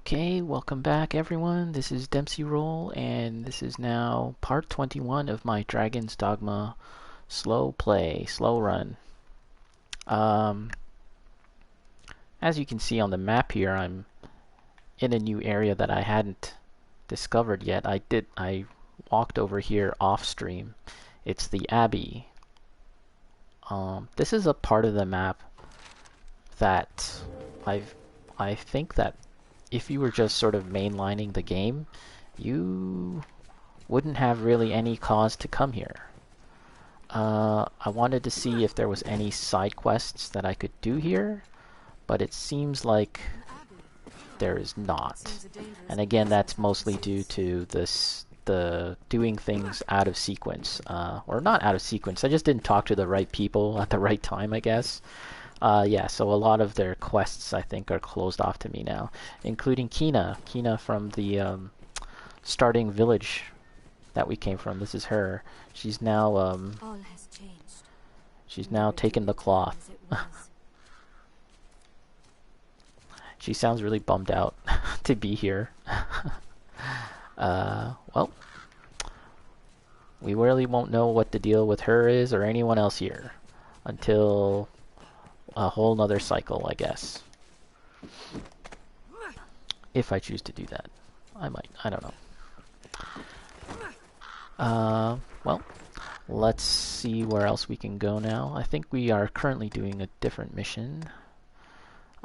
Okay, welcome back everyone. This is Dempsey Roll, and this is now part 21 of my Dragon's Dogma slow play, slow run. Um, as you can see on the map here, I'm in a new area that I hadn't discovered yet. I walked over here off stream. It's the Abbey. This is a part of the map that I think that if you were just sort of mainlining the game, you wouldn't have really any cause to come here. I wanted to see if there was any side quests that I could do here, but it seems like there is not. And again, that's mostly due to the doing things out of sequence. Or not out of sequence, I just didn't talk to the right people at the right time, I guess. Yeah, so a lot of their quests, I think, are closed off to me now, including Kina. Kina from the starting village that we came from. This is her. She's now taken the cloth. She sounds really bummed out to be here. Well, we really won't know what the deal with her is or anyone else here until a whole nother cycle, I guess. If I choose to do that. I might. I don't know. Well, let's see where else we can go now. I think we are currently doing a different mission.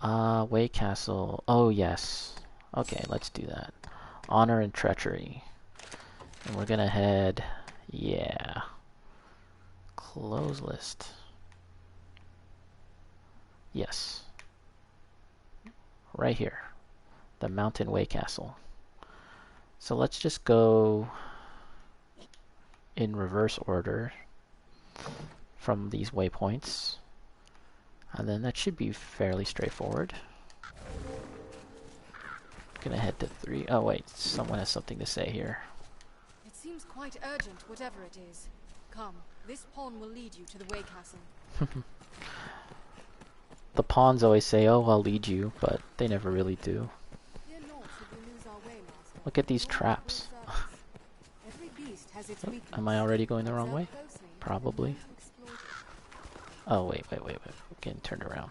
Way Castle. Oh, yes. Okay, let's do that. Honor and Treachery. And we're gonna head... Yeah. Close list. Yes. Right here. The Mountain Way Castle. So let's just go in reverse order from these waypoints. And then that should be fairly straightforward. Gonna head to 3. Oh wait, someone has something to say here. It seems quite urgent, whatever it is. Come, this pawn will lead you to the Way Castle. The pawns always say, "Oh, I'll lead you," but they never really do. Look at these traps. Am I already going the wrong way? Probably. Oh, wait. We're getting turned around.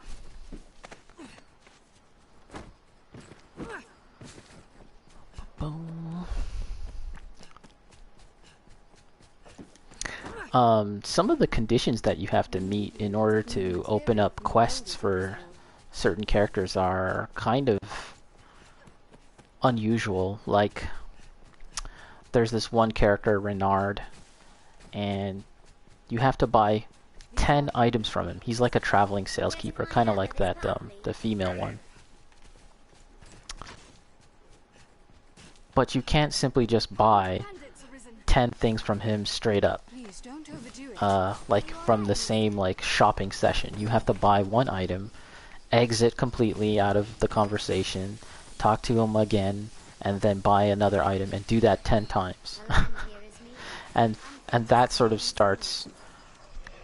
Some of the conditions that you have to meet in order to open up quests for certain characters are kind of unusual. Like, there's this one character, Reynard, and you have to buy 10 items from him. He's like a traveling saleskeeper, kind of like that, the female one. But you can't simply just buy 10 things from him straight up. Like from the same shopping session. You have to buy one item, exit completely out of the conversation, talk to him again, and then buy another item and do that 10 times. and that sort of starts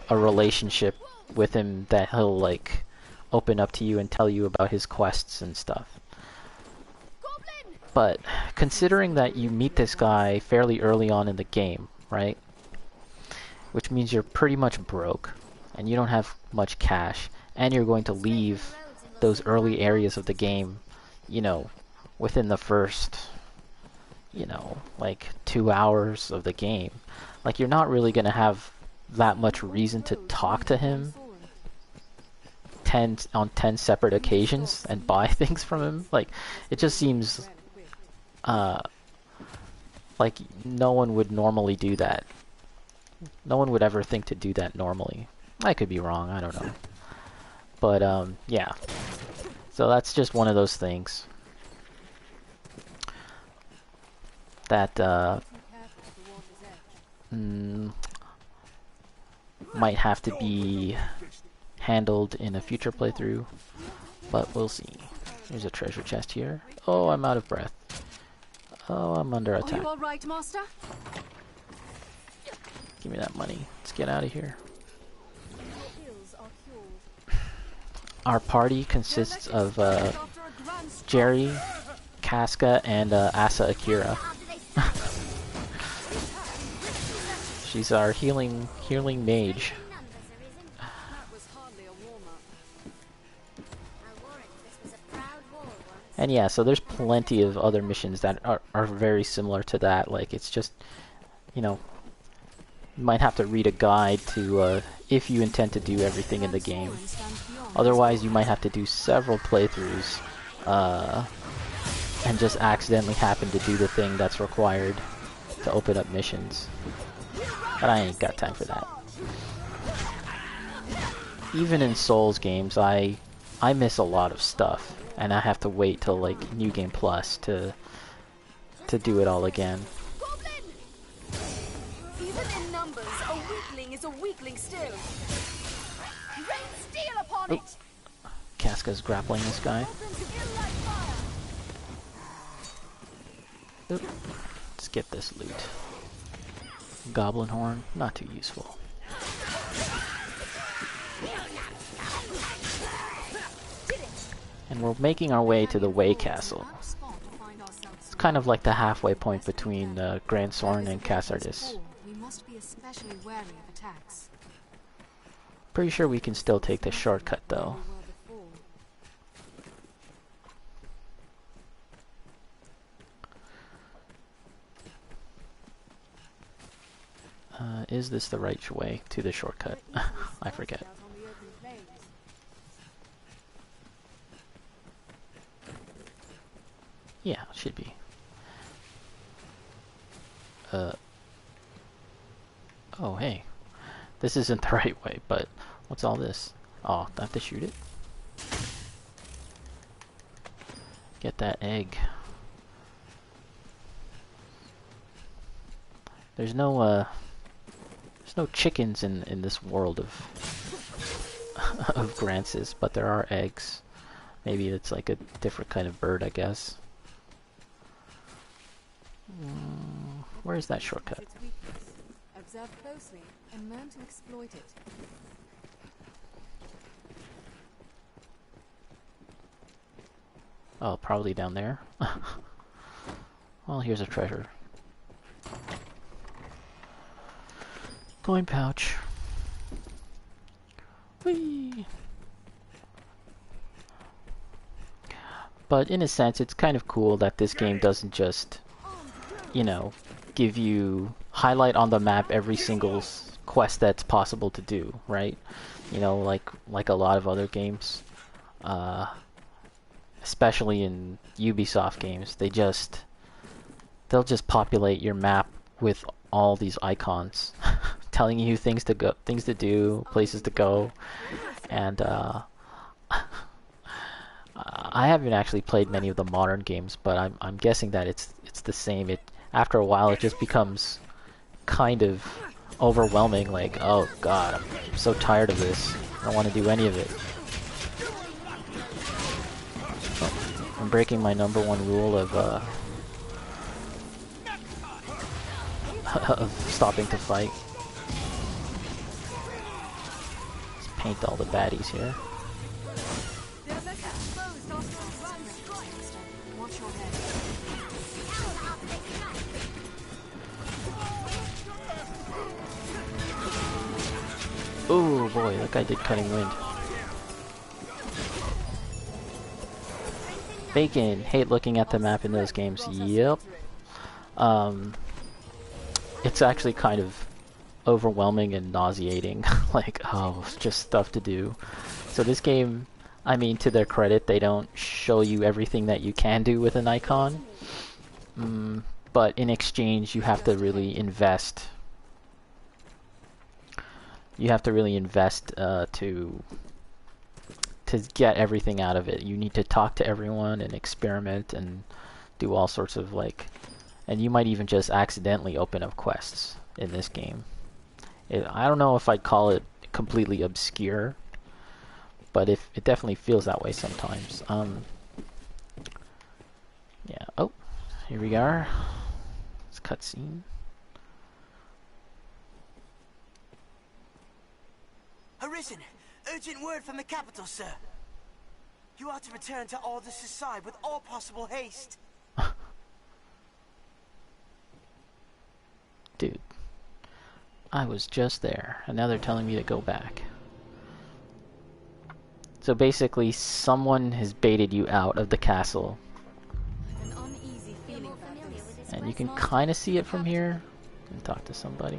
a relationship with him that he'll open up to you and tell you about his quests and stuff. But considering that you meet this guy fairly early on in the game, right? Which means you're pretty much broke, and you don't have much cash, and you're going to leave those early areas of the game, within the first, 2 hours of the game. You're not really going to have that much reason to talk to him 10 separate occasions and buy things from him. It just seems like no one would normally do that. No one would ever think to do that normally. I could be wrong, I don't know. But, yeah. So that's just one of those things that, might have to be handled in a future playthrough, but we'll see. There's a treasure chest here. Oh, I'm out of breath. Oh, I'm under attack. Are you all right, Master? Give me that money. Let's get out of here. Our party consists of Jerry, Casca and Asa Akira. She's our healing mage. That was hardly a warm-up. And yeah, so there's plenty of other missions that are very similar to that. Like, it's just, you know, you might have to read a guide to, if you intend to do everything in the game. Otherwise, you might have to do several playthroughs, and just accidentally happen to do the thing that's required to open up missions. But I ain't got time for that. Even in Souls games, I miss a lot of stuff, and I have to wait till like New Game Plus to do it all again. Goblin! Even in numbers, a weakling is a weakling still. Rain steel upon it! Casca's grappling this guy. Goblins ill like fire. Oop. Let's get this loot. Goblin horn, not too useful. And we're making our way to the Way Castle. It's kind of like the halfway point between Gran Soren and Casardis. We must be especially wary of attacks. Pretty sure we can still take the shortcut though. Is this the right way to the shortcut? I forget. Yeah, it should be. Oh, hey. This isn't the right way, but what's all this? Oh, I have to shoot it? Get that egg. There's no chickens in this world of of Gransys, but there are eggs. Maybe it's like a different kind of bird, I guess. Where's that shortcut? Observe closely and learn to exploit it. Oh, probably down there. Well, here's a treasure. Coin pouch. Whee! But in a sense, it's kind of cool that this game doesn't just, you know, give you highlight on the map every single quest that's possible to do, right? You know, like a lot of other games, especially in Ubisoft games, they'll just populate your map with all these icons, telling you things to do, places to go, and I haven't actually played many of the modern games, but I'm guessing that it's the same. After a while, it just becomes kind of overwhelming. Like, oh god, I'm so tired of this. I don't want to do any of it. Oh, I'm breaking my #1 rule of of stopping to fight. Let's paint all the baddies here. Oh boy, that guy did cutting wind. Bacon, hate looking at the map in those games. Yep. It's actually kind of overwhelming and nauseating. Like, oh, it's just stuff to do. So this game, I mean, to their credit, they don't show you everything that you can do with an icon. But in exchange, you have to really invest. You have to really invest to get everything out of it. You need to talk to everyone and experiment and do all sorts of and you might even just accidentally open up quests in this game. I don't know if I'd call it completely obscure, but it definitely feels that way sometimes. Yeah. Oh, here we are. It's cutscene. Arisen! Urgent word from the capital, sir. You are to return to Aldous' side with all possible haste. I was just there, and now they're telling me to go back. So basically, someone has baited you out of the castle. An uneasy feeling about this. And you can kind of see it from here. And talk to somebody.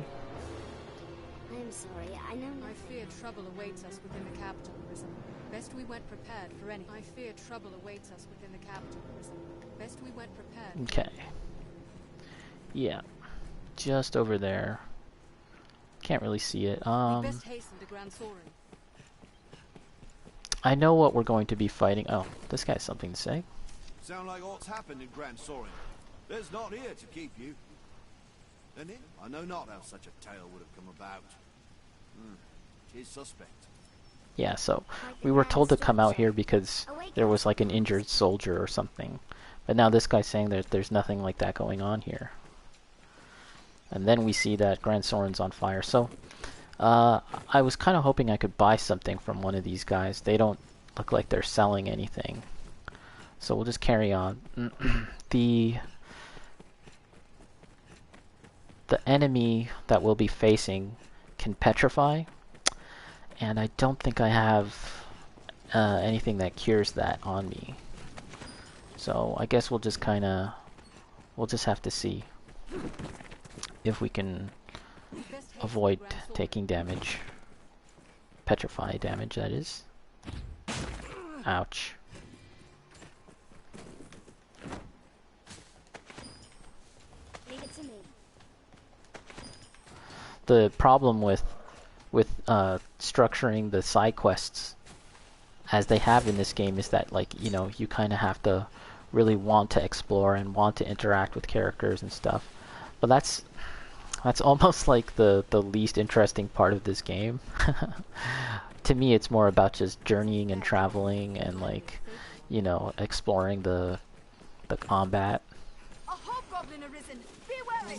I'm sorry, I know I fear trouble awaits us within the capital, Arisen. Best we went prepared for any. I fear trouble awaits us within the capital, Arisen. Best we went prepared. Okay. Yeah. Just over there. Can't really see it. We best hasten to Gran Soren. I know what we're going to be fighting. Oh, this guy has something to say. Sound like what's happened in Gran Soren. There's not here to keep you. And it, I know not how such a tale would have come about. Tis suspect. Yeah, so we were told to come out here because there was like an injured soldier or something. But now this guy's saying that there's nothing like that going on here. And then we see that Gran Soren's on fire. So I was kind of hoping I could buy something from one of these guys. They don't look like they're selling anything. So we'll just carry on. The enemy that we'll be facing can petrify, and I don't think I have anything that cures that on me. So I guess we'll just have to see if we can avoid taking damage. Petrify damage, that is. Ouch. Leave it to me. The problem with structuring the side quests as they have in this game is that, like, you know, you kind of have to really want to explore and want to interact with characters and stuff. But that's almost like the least interesting part of this game. To me, it's more about just journeying and traveling and, like, you know, exploring the combat. A hobgoblin Arisen. Be wary.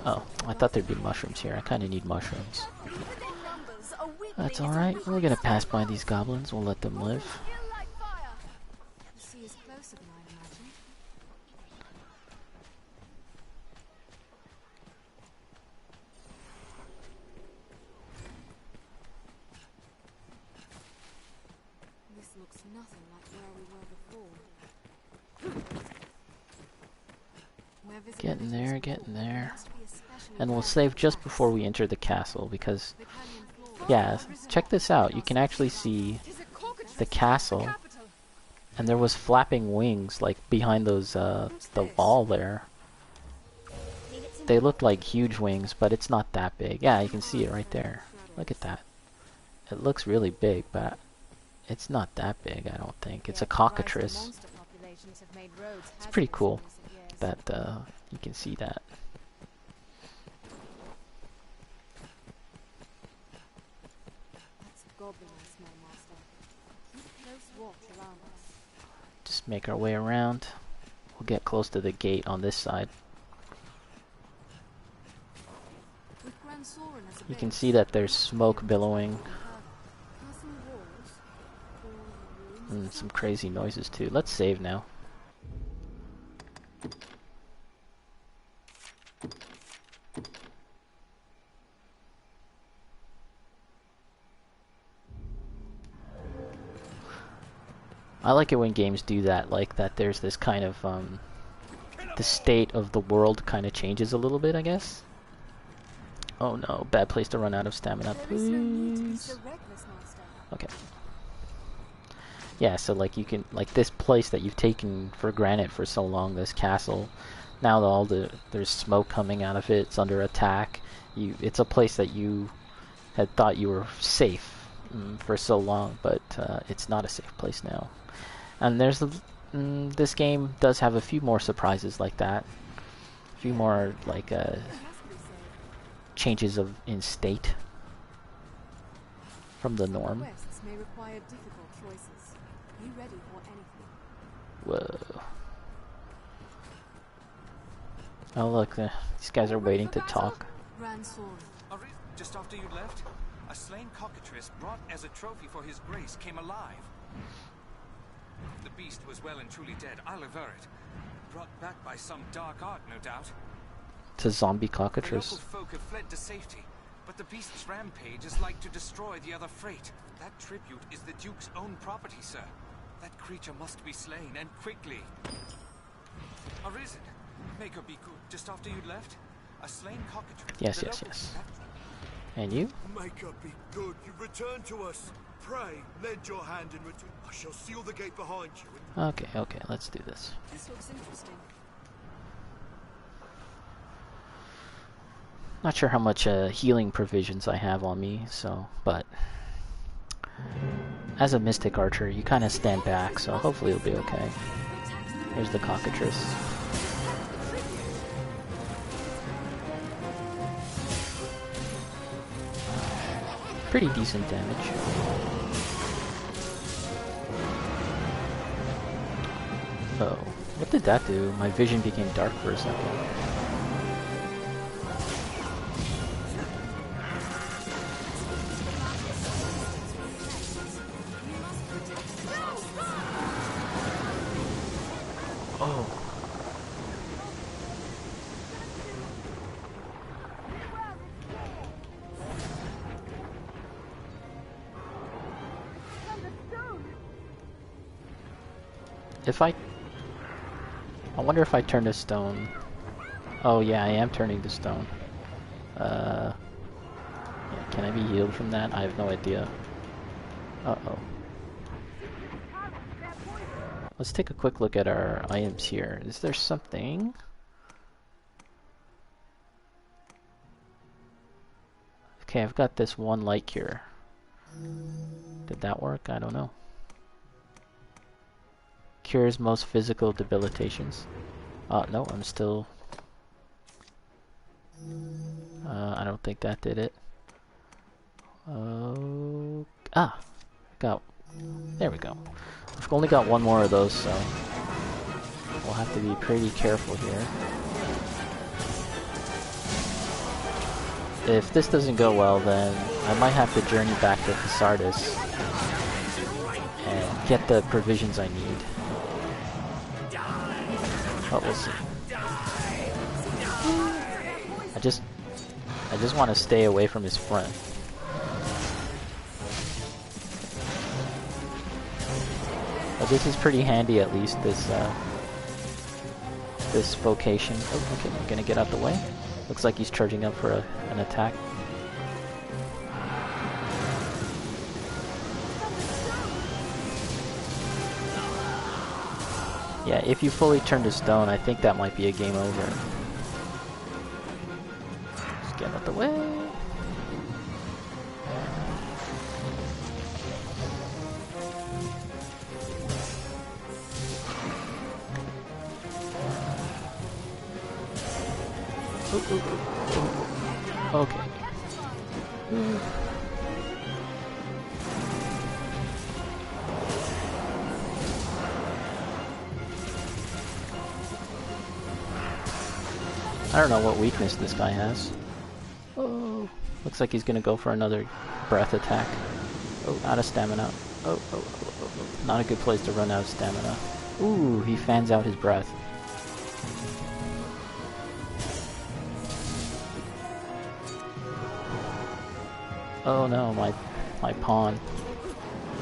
Oh, I thought there'd be mushrooms here. I kind of need mushrooms. Within numbers, a weakling That's is a alright. weakling We're gonna still. pass by these goblins. We'll let them live. Feel like fire. The sea is closer than I'd imagined. This looks nothing like where we were before. Where Getting there, getting there. must be especially And we'll bad save just attacks. before we enter the castle because, The canyon floor. yeah, check this out. You can actually see Tis a cockatrice. the castle, Capital. and there was flapping wings like behind those the wall there. Leave it to me. They look like huge wings, but it's not that big. Yeah, you can see it right there. Look at that. It looks really big, but it's not that big, I don't think. It's a cockatrice. It's pretty cool that you can see that. That's a goblin I smell, Master. Keep close watch around us. Just make our way around. We'll get close to the gate on this side. With Gran Soren as a You can base, see that there's smoke billowing castle walls, all rooms, and some crazy noises too. Let's save now. I like it when games do that, like that there's this kind of, the state of the world kind of changes a little bit, I guess. Oh no, bad place to run out of stamina, There is no need to be please. so reckless, Master. Okay. Yeah, so like you can, like this place that you've taken for granted for so long, this castle, now there's smoke coming out of it, it's under attack. It's a place that you had thought you were safe for so long, but it's not a safe place now. And there's this game does have a few more surprises like that, a few more like It must be safe. changes in state from the norm. Quests may require difficult choices. Be ready for anything. Whoa. Oh look, these guys are waiting to talk. Gran Soren. Arisen, just after you left, a slain cockatrice brought as a trophy for his grace came alive. The beast was well and truly dead, I'll aver it. Brought back by some dark art, no doubt. It's a zombie The local cockatrice. folk have fled to safety, but the beast's rampage is like to destroy the other freight. That tribute is the Duke's own property, sir. That creature must be slain, and quickly. Arisen, make her be good. Just after you'd left, a slain cockatrice. Yes, yes, yes. And you? Make her be good. You return to us. Pray, lend your hand in return. I shall seal the gate behind you. Okay, okay, let's do this. This looks interesting. Not sure how much healing provisions I have on me, so, but as a mystic archer, you kind of stand back, so hopefully it'll be okay. Here's the cockatrice. Pretty decent damage. Oh, what did that do? My vision became dark for a second. Oh. If I wonder if I turn to stone. Oh yeah, I am turning to stone. Yeah, can I be healed from that? I have no idea. Uh-oh. Let's take a quick look at our items here. Is there something? Okay, I've got this one light cure. Did that work? I don't know. Cures most physical debilitations. No, I'm still... I don't think that did it. There we go. I've only got one more of those, so we'll have to be pretty careful here. If this doesn't go well, then I might have to journey back to Sardis and get the provisions I need. But we'll see. I just want to stay away from his front. But this is pretty handy, at least, this vocation. Oh, okay, I'm gonna get out the way. Looks like he's charging up for an attack. Yeah, if you fully turn to stone, I think that might be a game over. Just get out the way. Okay. I don't know what weakness this guy has. Oh, looks like he's gonna go for another breath attack. Oh, out of stamina. Oh. Not a good place to run out of stamina. Ooh, he fans out his breath. Oh no, my pawn.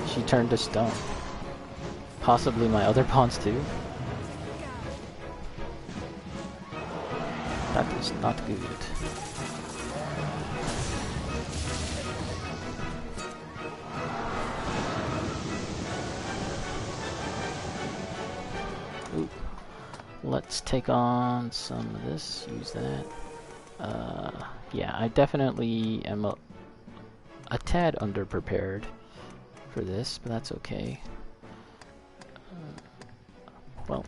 She turned to stone. Possibly my other pawns too. That is not good. Ooh. Let's take on some of this, use that. Yeah, I definitely am a tad underprepared for this, but that's okay. Well,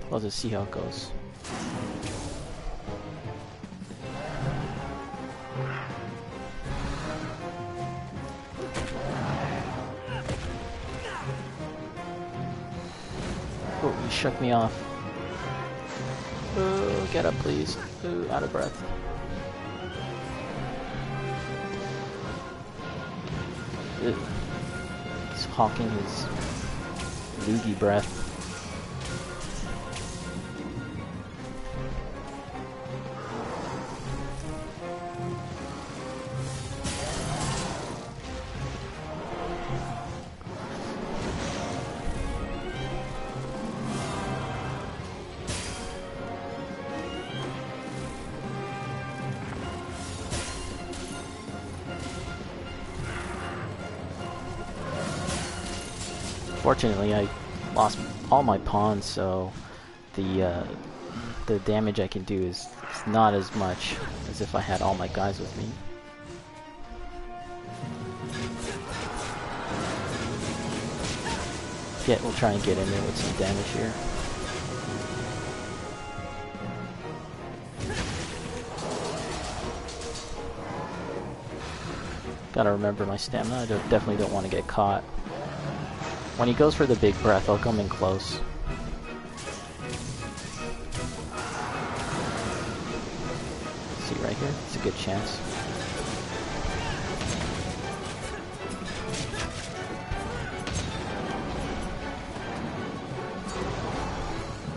we'll just see how it goes. Oh, you shook me off. Oh, get up, please. Oh, out of breath. Ew. He's hawking his loogie breath. Unfortunately, I lost all my pawns, so the damage I can do is not as much as if I had all my guys with me. We'll try and get in there with some damage here. Gotta remember my stamina. I definitely don't want to get caught. When he goes for the big breath, I'll come in close. See right here? It's a good chance.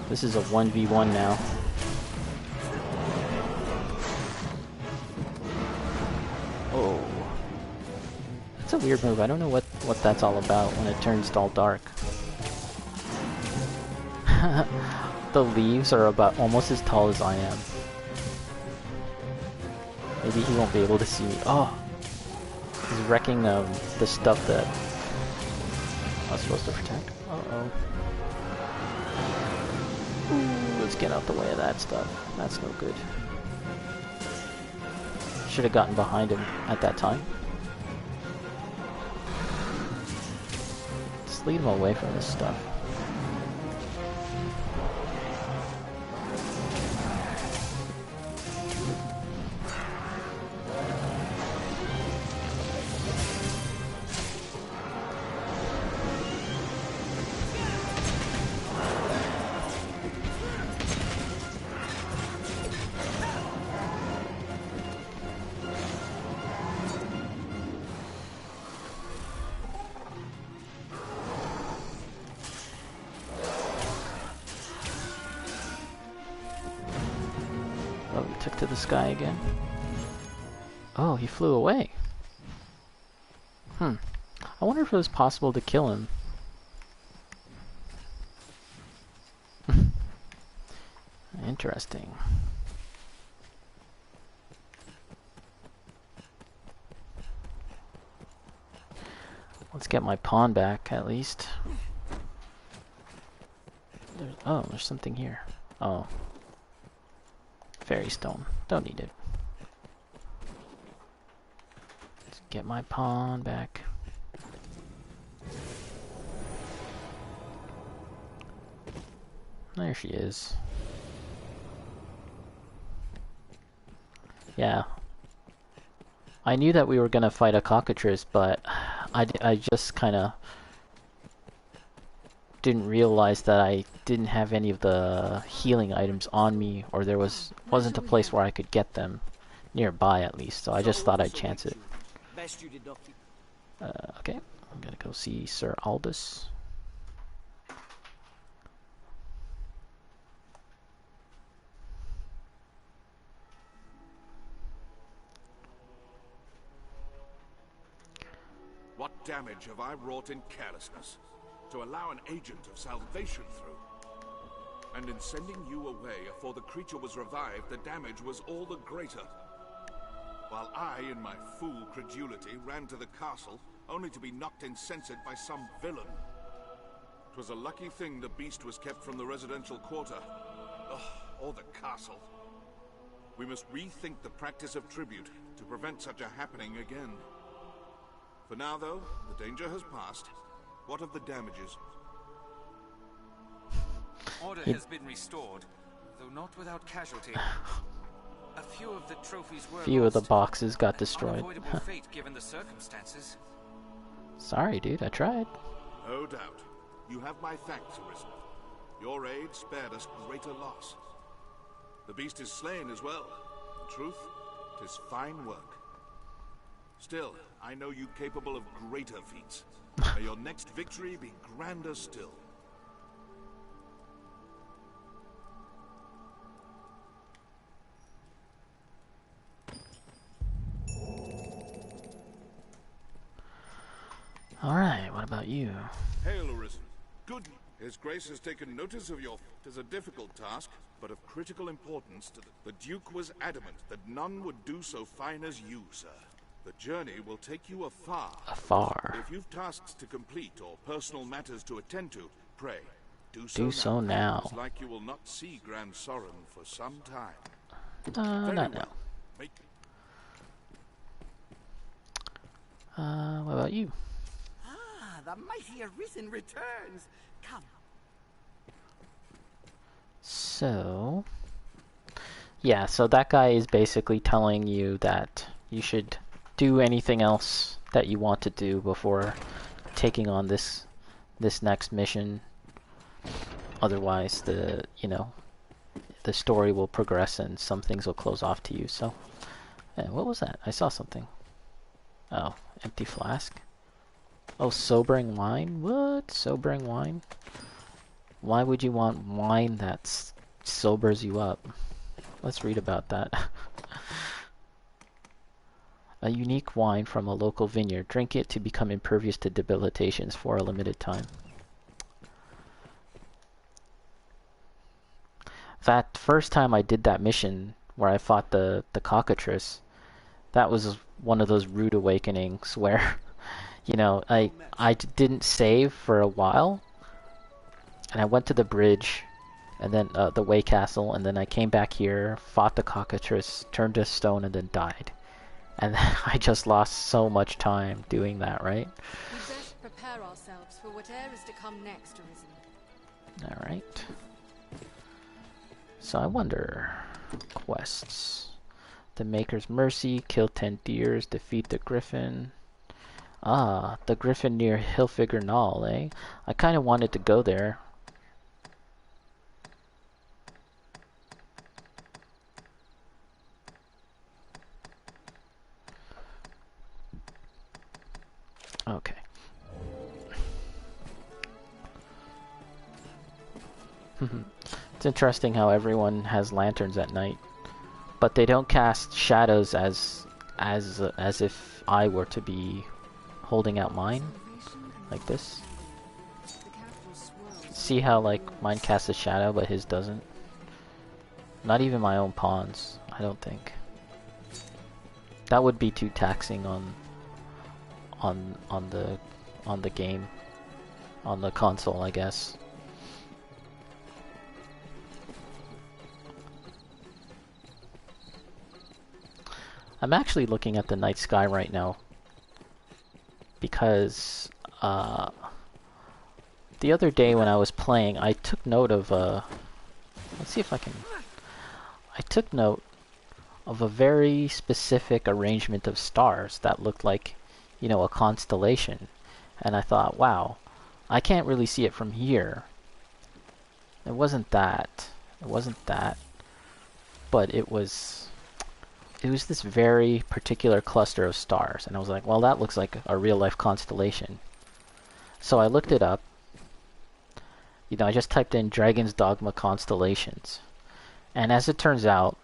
This is a 1v1 now. Oh. That's a weird move. I don't know what that's all about when it turns all dark. The leaves are about almost as tall as I am. Maybe he won't be able to see me. Oh! He's wrecking the stuff that I was supposed to protect. Uh-oh. Ooh, let's get out the way of that stuff. That's no good. Should have gotten behind him at that time. Just lead him away from this stuff. Oh, he took to the sky again. Oh, he flew away. I wonder if it was possible to kill him. Interesting. Let's get my pawn back, at least. There's something here. Oh. Fairy stone. Don't need it. Let's get my pawn back. There she is. Yeah. I knew that we were gonna fight a cockatrice, but I just kind of didn't realize that I didn't have any of the healing items on me, or there wasn't a place where I could get them nearby at least. So I just thought I'd chance it. Okay, I'm gonna go see Sir Aldous. What damage have I wrought in carelessness to allow an agent of salvation through? And in sending you away afore the creature was revived, the damage was all the greater. While I, in my fool credulity, ran to the castle, only to be knocked insensate by some villain. 'Twas a lucky thing the beast was kept from the residential quarter. Or the castle. We must rethink the practice of tribute to prevent such a happening again. For now, though, the danger has passed. What of the damages? Order has been restored, though not without casualty. A few of the trophies were Few of the lost. boxes got An destroyed. unavoidable fate given the circumstances. Sorry, dude, I tried. No doubt. You have my thanks, Arisen. Your aid spared us greater loss. The beast is slain as well. In truth, 'tis fine work. Still, I know you capable of greater feats. May your next victory be grander still. Alright, what about you? Hail, Arisen. Good. His Grace has taken notice of your... 'Tis a difficult task, but of critical importance to the Duke was adamant that none would do so fine as you, sir. The journey will take you afar. Afar. If you've tasks to complete or personal matters to attend to, pray, do so now. It's like you will not see Gran Soren for some time. Not now. Make What about you? Ah, the mighty Arisen returns. Come. So... yeah, so that guy is basically telling you that you should do anything else that you want to do before taking on this next mission. Otherwise, the story will progress and some things will close off to you. So, what was that? I saw something. Oh, empty flask. Oh, sobering wine? What? Sobering wine? Why would you want wine that sobers you up? Let's read about that. A unique wine from a local vineyard. Drink it to become impervious to debilitations for a limited time. That first time I did that mission where I fought the cockatrice, that was one of those rude awakenings where, I didn't save for a while, and I went to the bridge, and then the Way Castle, and then I came back here, fought the cockatrice, turned to stone, and then died. And I just lost so much time doing that, right? We best prepare ourselves for whatever is to come next, Arisen. Alright. So I wonder... quests. The Maker's Mercy, kill 10 deers, defeat the griffin. Ah, the griffin near Hilfiger Knoll, eh? I kind of wanted to go there. Okay. It's interesting how everyone has lanterns at night, but they don't cast shadows as if I were to be holding out mine like this. See how mine casts a shadow but his doesn't? Not even my own pawns, I don't think. That would be too taxing on the game, on the console, I guess. I'm actually looking at the night sky right now because the other day when I was playing, I took note of let's see if I can. I took note of a very specific arrangement of stars that looked like, a constellation, and I thought, wow, I can't really see it from here. It wasn't that, but it was this very particular cluster of stars, and I was like, well, that looks like a real-life constellation. So I looked it up. I just typed in Dragon's Dogma constellations, and as it turns out,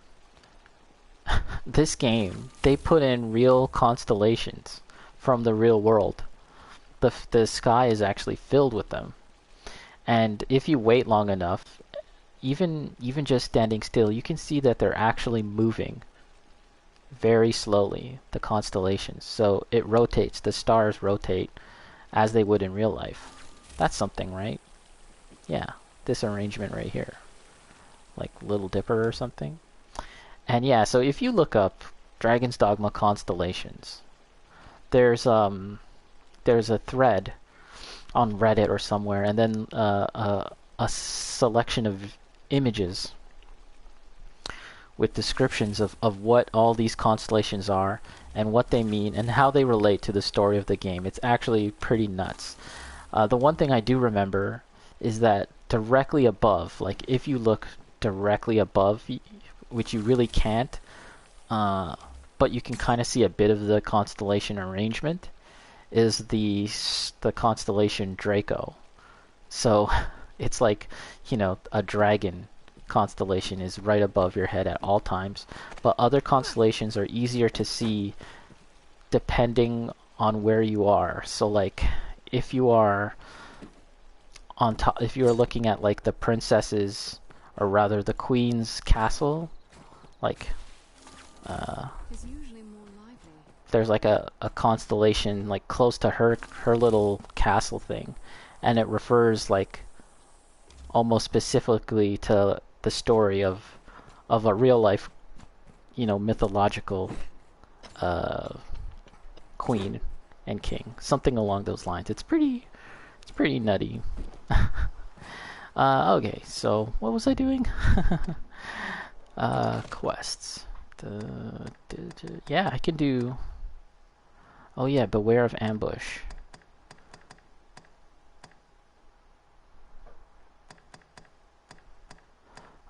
this game, they put in real constellations from the real world. The sky is actually filled with them, and if you wait long enough, even just standing still, you can see that they're actually moving very slowly, the constellations. So it rotates, the stars rotate as they would in real life. That's something, right? Yeah, this arrangement right here, like Little Dipper or something. And yeah, so if you look up Dragon's Dogma constellations, there's a thread on Reddit or somewhere, and then a selection of images with descriptions of what all these constellations are and what they mean and how they relate to the story of the game. It's actually pretty nuts. The one thing I do remember is that directly above, if you look directly above, which you really can't, but you can kind of see a bit of the constellation arrangement, is the constellation Draco. So it's like, a dragon constellation is right above your head at all times, but other constellations are easier to see depending on where you are. So if you are on top, if you are looking at the princess's, or rather the queen's castle, there's like a constellation like close to her little castle thing, and it refers like almost specifically to the story of a real life, mythological queen and king, something along those lines. It's pretty nutty. Okay, so what was I doing? Quests. Yeah, I can do. Oh yeah, beware of ambush.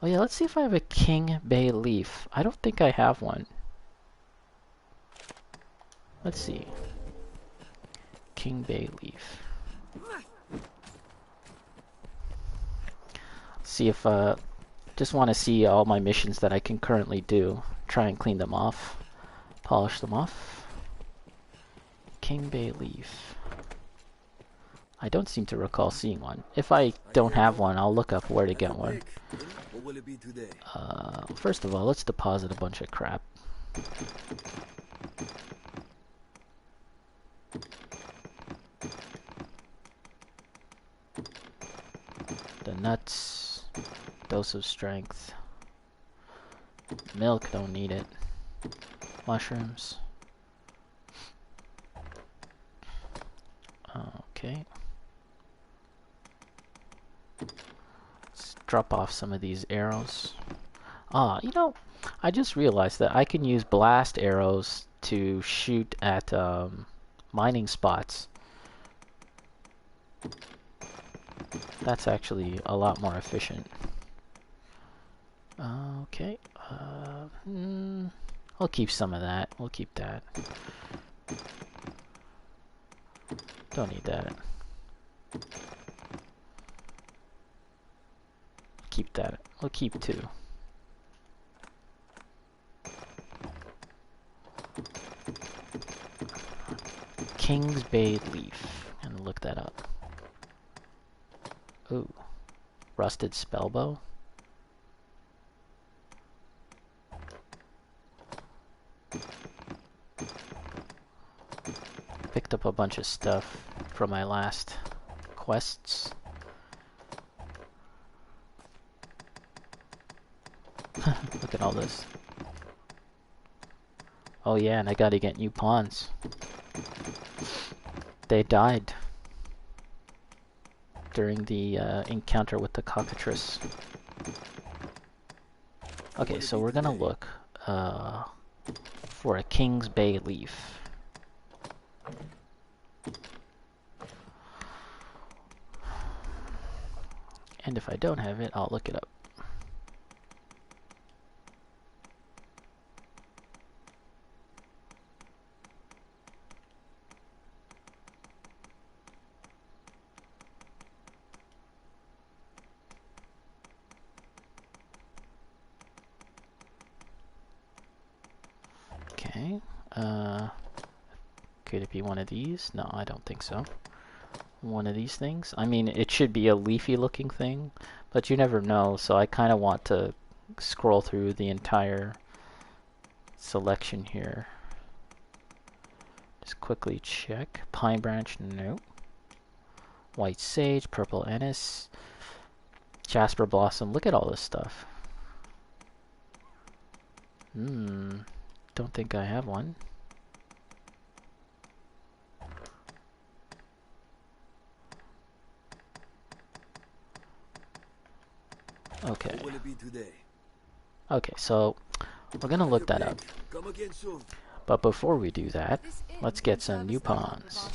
Oh yeah, let's see if I have a King Bay leaf. I don't think I have one. Let's see. King Bay leaf. See if just want to see all my missions that I can currently do. Try and clean them off. Polish them off. King Bay leaf. I don't seem to recall seeing one. If I don't have one, I'll look up where to get one. First of all, let's deposit a bunch of crap. The nuts. Dose of strength. Milk, don't need it. Mushrooms. Okay. Let's drop off some of these arrows. I just realized that I can use blast arrows to shoot at mining spots. That's actually a lot more efficient. Okay. I'll keep some of that. We'll keep that. Don't need that. Keep that. We'll keep 2. King's Bay leaf. I'm gonna look that up. Ooh. Rusted spellbow. Picked up a bunch of stuff from my last quests. Look at all this. Oh yeah, and I gotta get new pawns. They died during the encounter with the cockatrice. Okay, so we're gonna look for a King's Bay leaf. And if I don't have it, I'll look it up. Okay, could it be one of these? No, I don't think so. One of these things? I mean, it should be a leafy looking thing, but you never know, so I kind of want to scroll through the entire selection here. Just quickly check. Pine branch, no. White sage, purple anise, jasper blossom. Look at all this stuff. Don't think I have one. Okay. Okay, so we're gonna look that up. But before we do that, let's get some new pawns.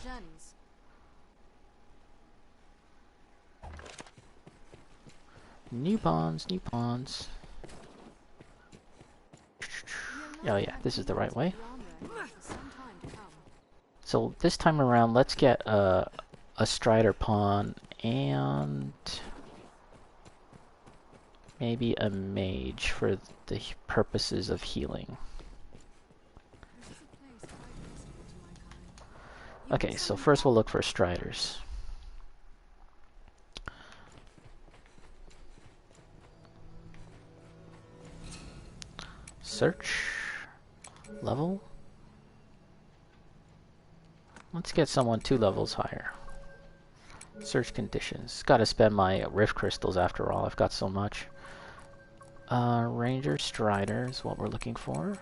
New pawns, new pawns. Oh yeah, this is the right way. So this time around, let's get a Strider pawn and maybe a mage for the purposes of healing. Okay, so first we'll look for Striders. Search. Level. Let's get someone 2 levels higher. Search conditions. Gotta spend my rift crystals after all. I've got so much. Ranger Strider is what we're looking for.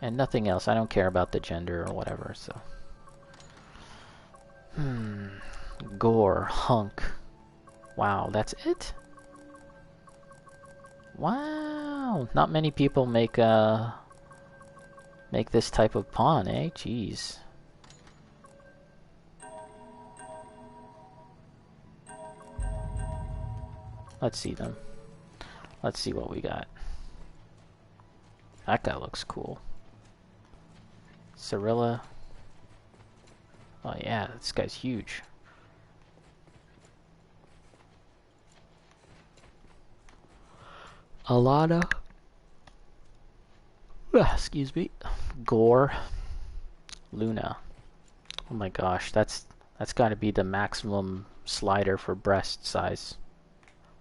And nothing else. I don't care about the gender or whatever, so. Gore. Hunk. Wow, that's it? Wow. Not many people make this type of pawn, eh? Jeez. Let's see them. Let's see what we got. That guy looks cool. Cirilla. Oh yeah, this guy's huge. Alana. Excuse me. Gore. Luna. Oh my gosh, that's got to be the maximum slider for breast size.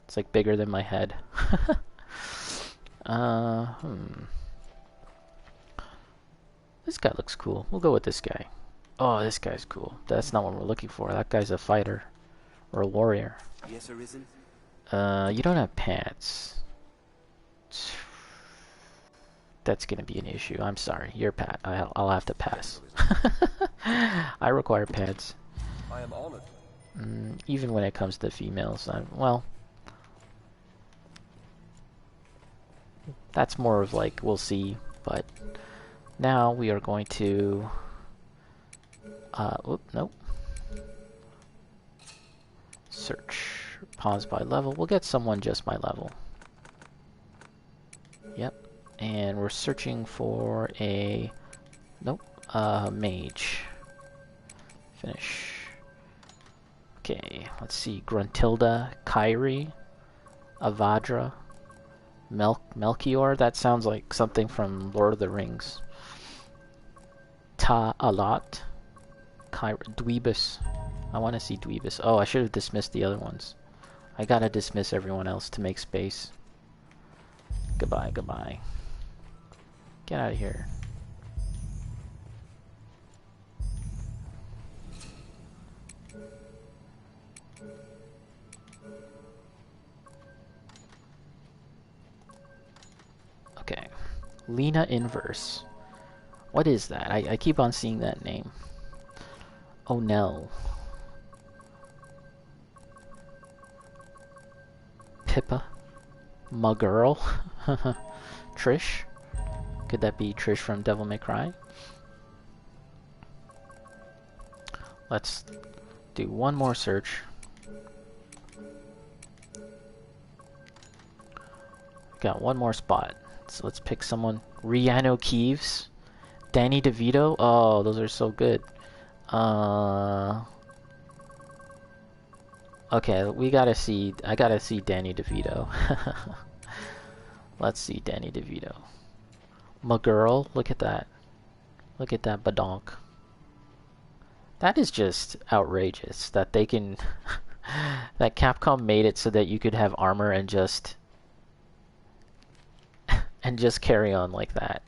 It's like bigger than my head. This guy looks cool. We'll go with this guy. Oh, this guy's cool. That's not what we're looking for. That guy's a fighter. Or a warrior. Yes, Arisen? You don't have pants. That's gonna be an issue. I'm sorry. You're Pat. I'll have to pass. I require pads. I am honored. Even when it comes to females, well, that's more of like we'll see. But now we are going to. Nope. Search. Pause by level. We'll get someone just my level. Yep. And we're searching for a... Nope. Mage. Finish. Okay, let's see. Gruntilda, Kyrie, Avadra, Melchior. That sounds like something from Lord of the Rings. Ta-Alat, Dweebus. I want to see Dweebus. Oh, I should have dismissed the other ones. I gotta dismiss everyone else to make space. Goodbye, goodbye. Get out of here. Okay. Lena Inverse. What is that? I keep on seeing that name. Oh no. Pippa. My girl. Trish. Could that be Trish from Devil May Cry? Let's do one more search. Got one more spot. So let's pick someone. Rihanna Keeves. Danny DeVito. Oh, those are so good. Okay, I gotta see Danny DeVito. Let's see Danny DeVito. My girl, look at that. Look at that badonk. That is just outrageous that they can that Capcom made it so that you could have armor and just carry on like that.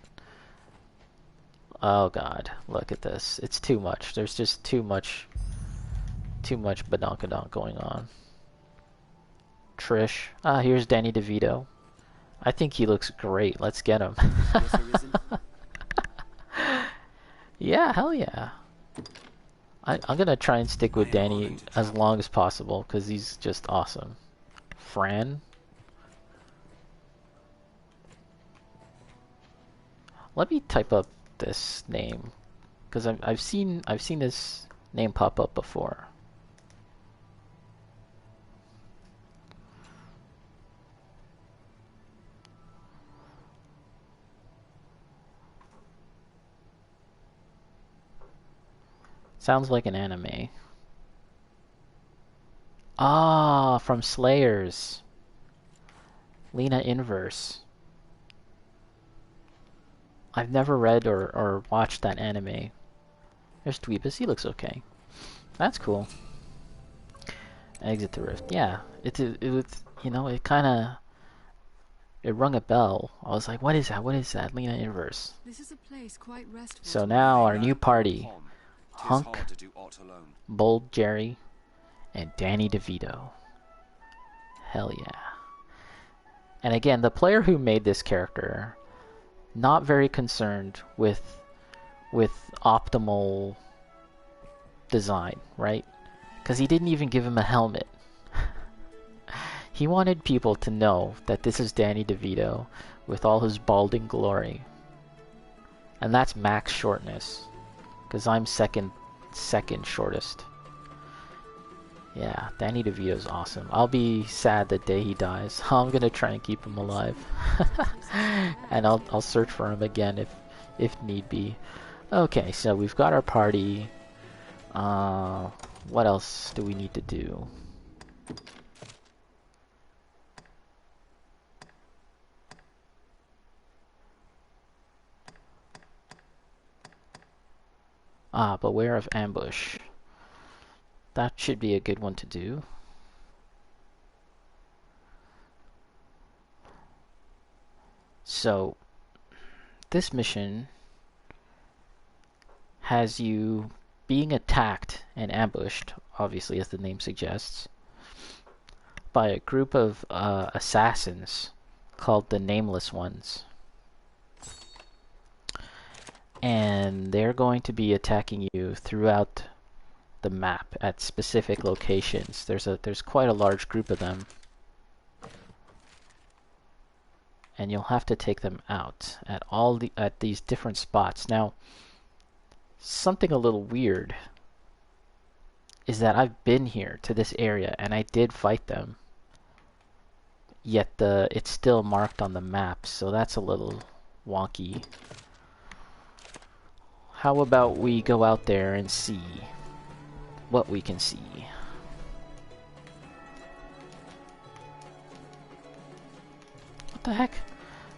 Oh god, look at this. It's too much. There's just too much badonkadonk going on. Trish. Ah, here's Danny DeVito. I think he looks great. Let's get him. Yeah, hell yeah. I'm gonna try and stick with Danny as long as possible because he's just awesome. Fran. Let me type up this name because I've seen this name pop up before. Sounds like an anime. Ah, from Slayers. Lena Inverse. I've never read or watched that anime. There's Dweebus. He looks okay. That's cool. Exit the Rift. Yeah, it was, you know, it kind of rung a bell. I was like, what is that? What is that? Lena Inverse. This is a place quite restful. So now our new party. Hunk, hard to do aught alone. Bold Jerry, and Danny DeVito. Hell yeah. And again, the player who made this character, not very concerned with optimal design, right? Because he didn't even give him a helmet. He wanted people to know that this is Danny DeVito with all his balding glory. And that's max shortness. Because I'm second shortest. Yeah, Danny DeVito's awesome. I'll be sad the day he dies. I'm gonna try and keep him alive. And I'll search for him again if need be. Okay, so we've got our party. What else do we need to do? Beware of ambush. That should be a good one to do. So, this mission has you being attacked and ambushed, obviously as the name suggests, by a group of assassins called the Nameless Ones. And they're going to be attacking you throughout the map at specific locations. There's quite a large group of them. And you'll have to take them out at these different spots. Now, something a little weird is that I've been here to this area and I did fight them. Yet it's still marked on the map, so that's a little wonky. How about we go out there and see what we can see? What the heck?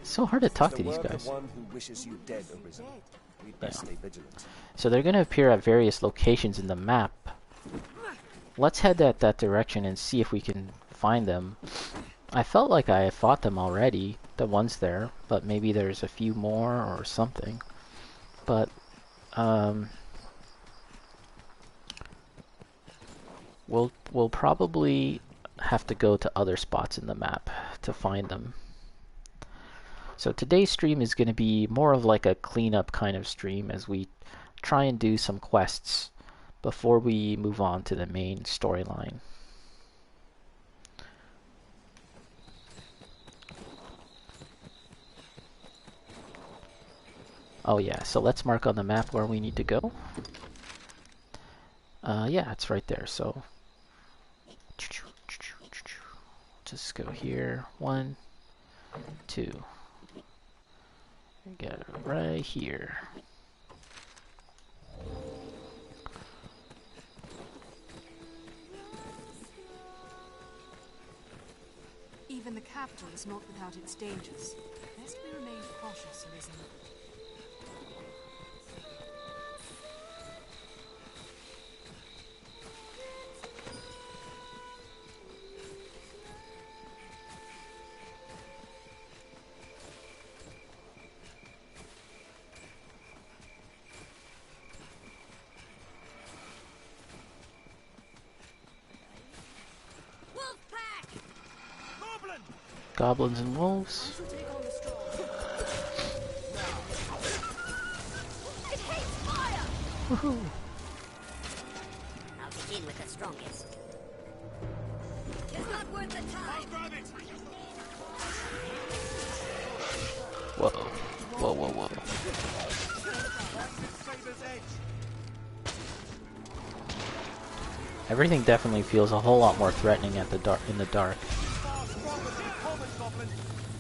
It's so hard to talk to these guys. One who wishes you dead, Arisen. We'd best stay vigilant. So they're going to appear at various locations in the map. Let's head that direction and see if we can find them. I felt like I fought them already, the ones there, but maybe there's a few more or something. But we'll probably have to go to other spots in the map to find them. So today's stream is going to be more of like a cleanup kind of stream as we try and do some quests before we move on to the main storyline. Oh yeah, so let's mark on the map where we need to go. Yeah, it's right there, so just go here. 1, 2. Get it right here. Even the capital is not without its dangers. Lest we remain cautious, Arisen. Goblins and wolves. It hates fire! Woohoo! I'll begin with the strongest. It's not worth the time! Grab it! Whoa. Whoa, whoa, whoa. Saber's edge! Everything definitely feels a whole lot more threatening at the in the dark.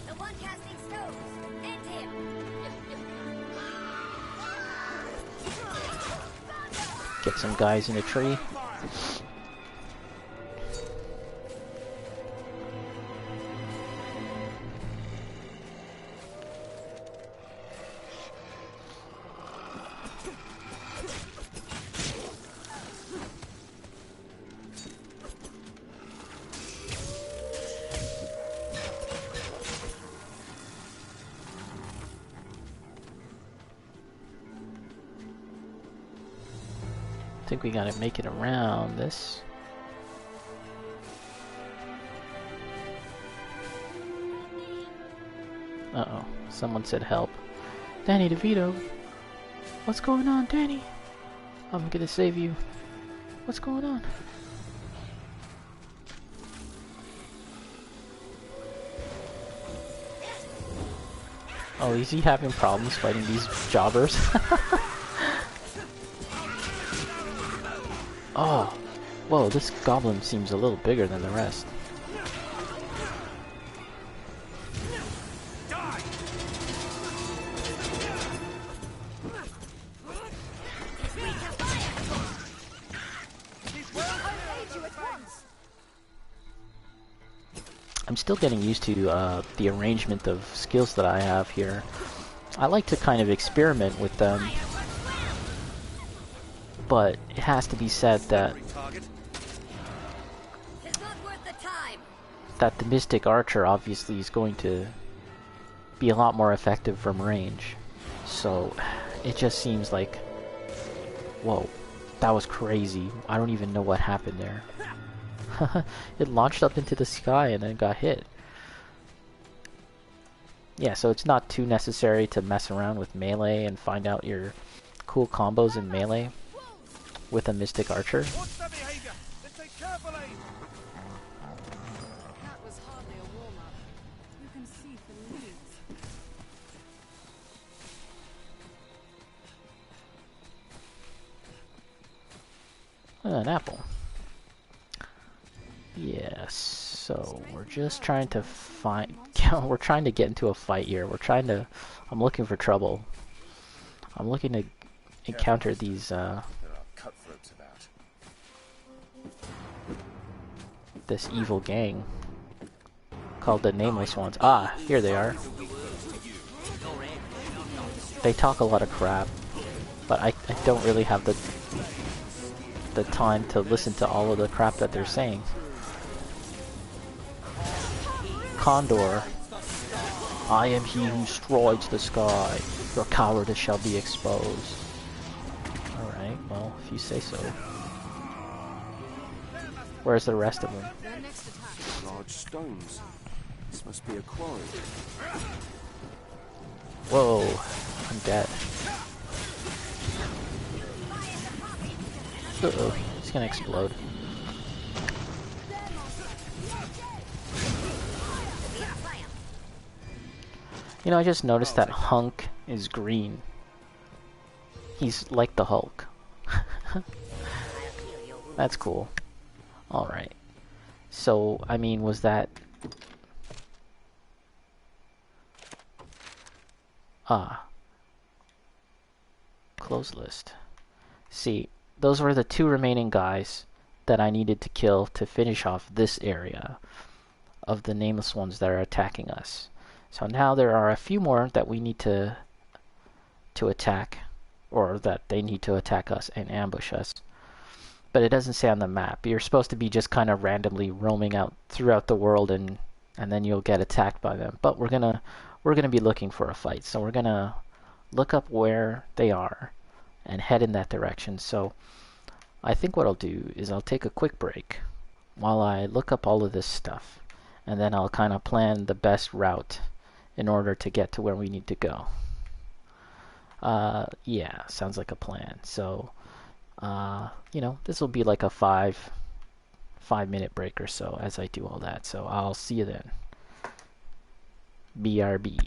The one casting stones. End him. Get some guys in a tree. think we gotta make it around this. Uh-oh, someone said help. Danny DeVito! What's going on, Danny? I'm gonna save you. What's going on? Oh, is he having problems fighting these jobbers? Oh, whoa, this goblin seems a little bigger than the rest. I'm still getting used to the arrangement of skills that I have here. I like to kind of experiment with them, but it has to be said that the Mystic Archer obviously is going to be a lot more effective from range. So it just seems like, whoa, that was crazy. I don't even know what happened there. It launched up into the sky and then got hit. Yeah, so it's not too necessary to mess around with melee and find out your cool combos in melee with a Mystic Archer. That was hardly a warm-up. You can see the leaves. An apple. Yes, so we're just trying to find... we're trying to get into a fight here. I'm looking for trouble. I'm looking to encounter these, There are cutthroats about. this evil gang called the Nameless Ones. Ah, here they are. They talk a lot of crap, but I don't really have the time to listen to all of the crap that they're saying. Condor, I am he who strides the sky. Your cowardice shall be exposed. Alright, well, if you say so. Where's the rest of them? Large stones. This must be a quarry. Whoa, I'm dead. Uh-oh, it's gonna explode. You know, I just noticed that Hunk is green. He's like the Hulk. That's cool. Alright. So, I mean, was that... Close list. See, those were the 2 remaining guys that I needed to kill to finish off this area of the Nameless Ones that are attacking us. So now there are a few more that we need to attack, or that they need to attack us and ambush us. But it doesn't say on the map. You're supposed to be just kind of randomly roaming out throughout the world, and then you'll get attacked by them. But we're gonna be looking for a fight. So we're gonna look up where they are and head in that direction. So I think what I'll do is I'll take a quick break while I look up all of this stuff, and then I'll kind of plan the best route in order to get to where we need to go. Yeah, sounds like a plan. So, you know, this will be like a 5-minute break or so as I do all that. So I'll see you then. BRB.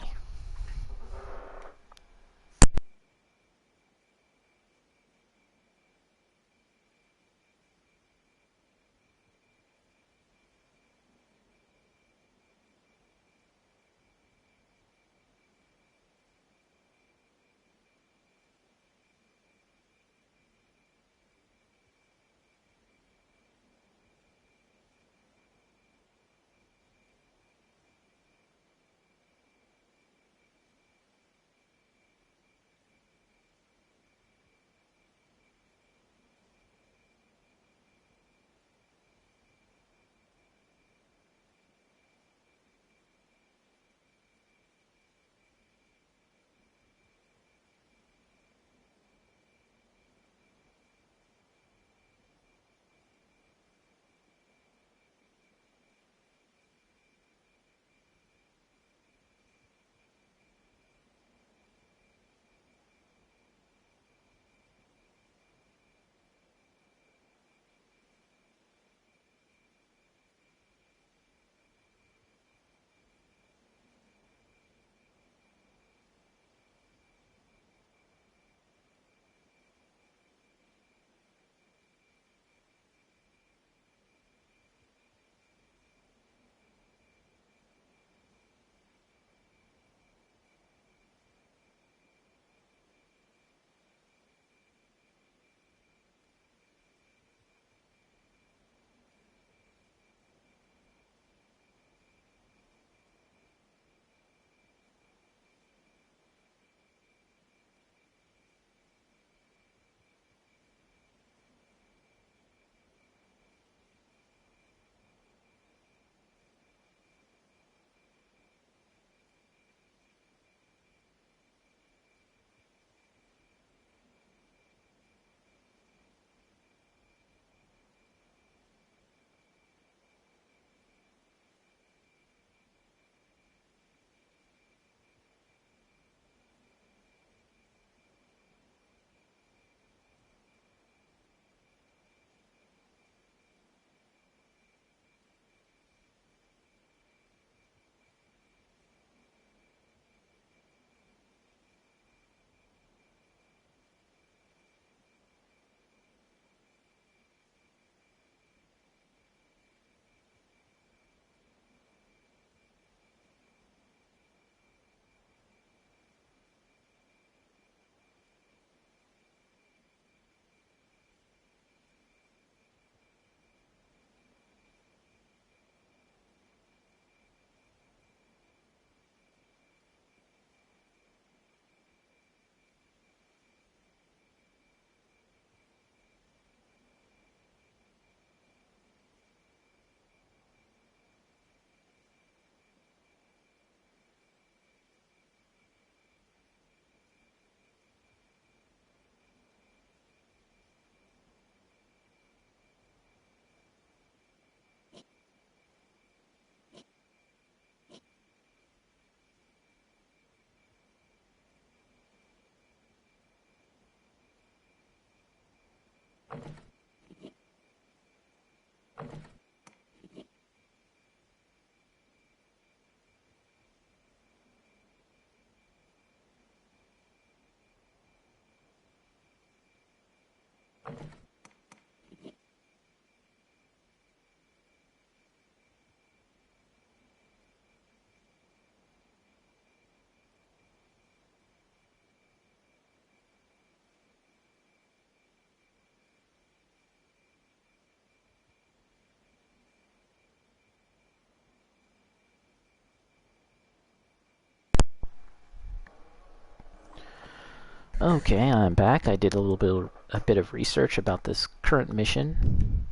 Okay, I'm back. I did a bit of research about this current mission.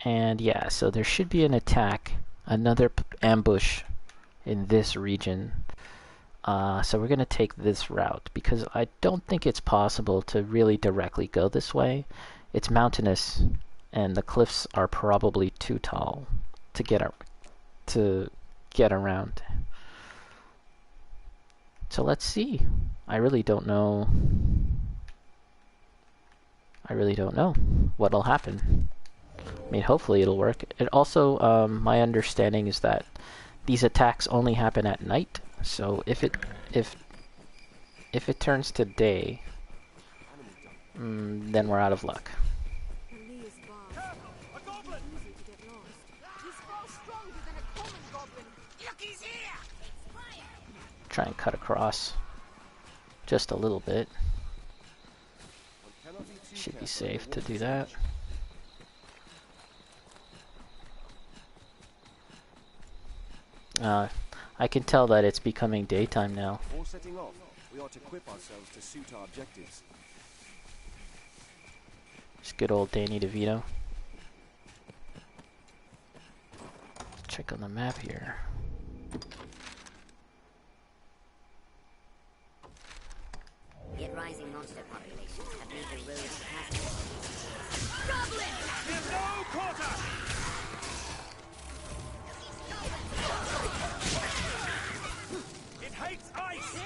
And yeah, so there should be an attack, another ambush in this region. So we're going to take this route because I don't think it's possible to really directly go this way. It's mountainous and the cliffs are probably too tall to get around. So let's see. I really don't know what'll happen. I mean, hopefully it'll work. It also, my understanding is that these attacks only happen at night. So if it turns to day, then we're out of luck. Try and cut across just a little bit. Should be safe to do that. I can tell that it's becoming daytime now. Before setting off, we ought to equip ourselves to suit our objectives. Just good old Danny DeVito. Check on the map here. Yet rising monster populations have made the road impassable. Goblin! There's no quarter! It hates ice!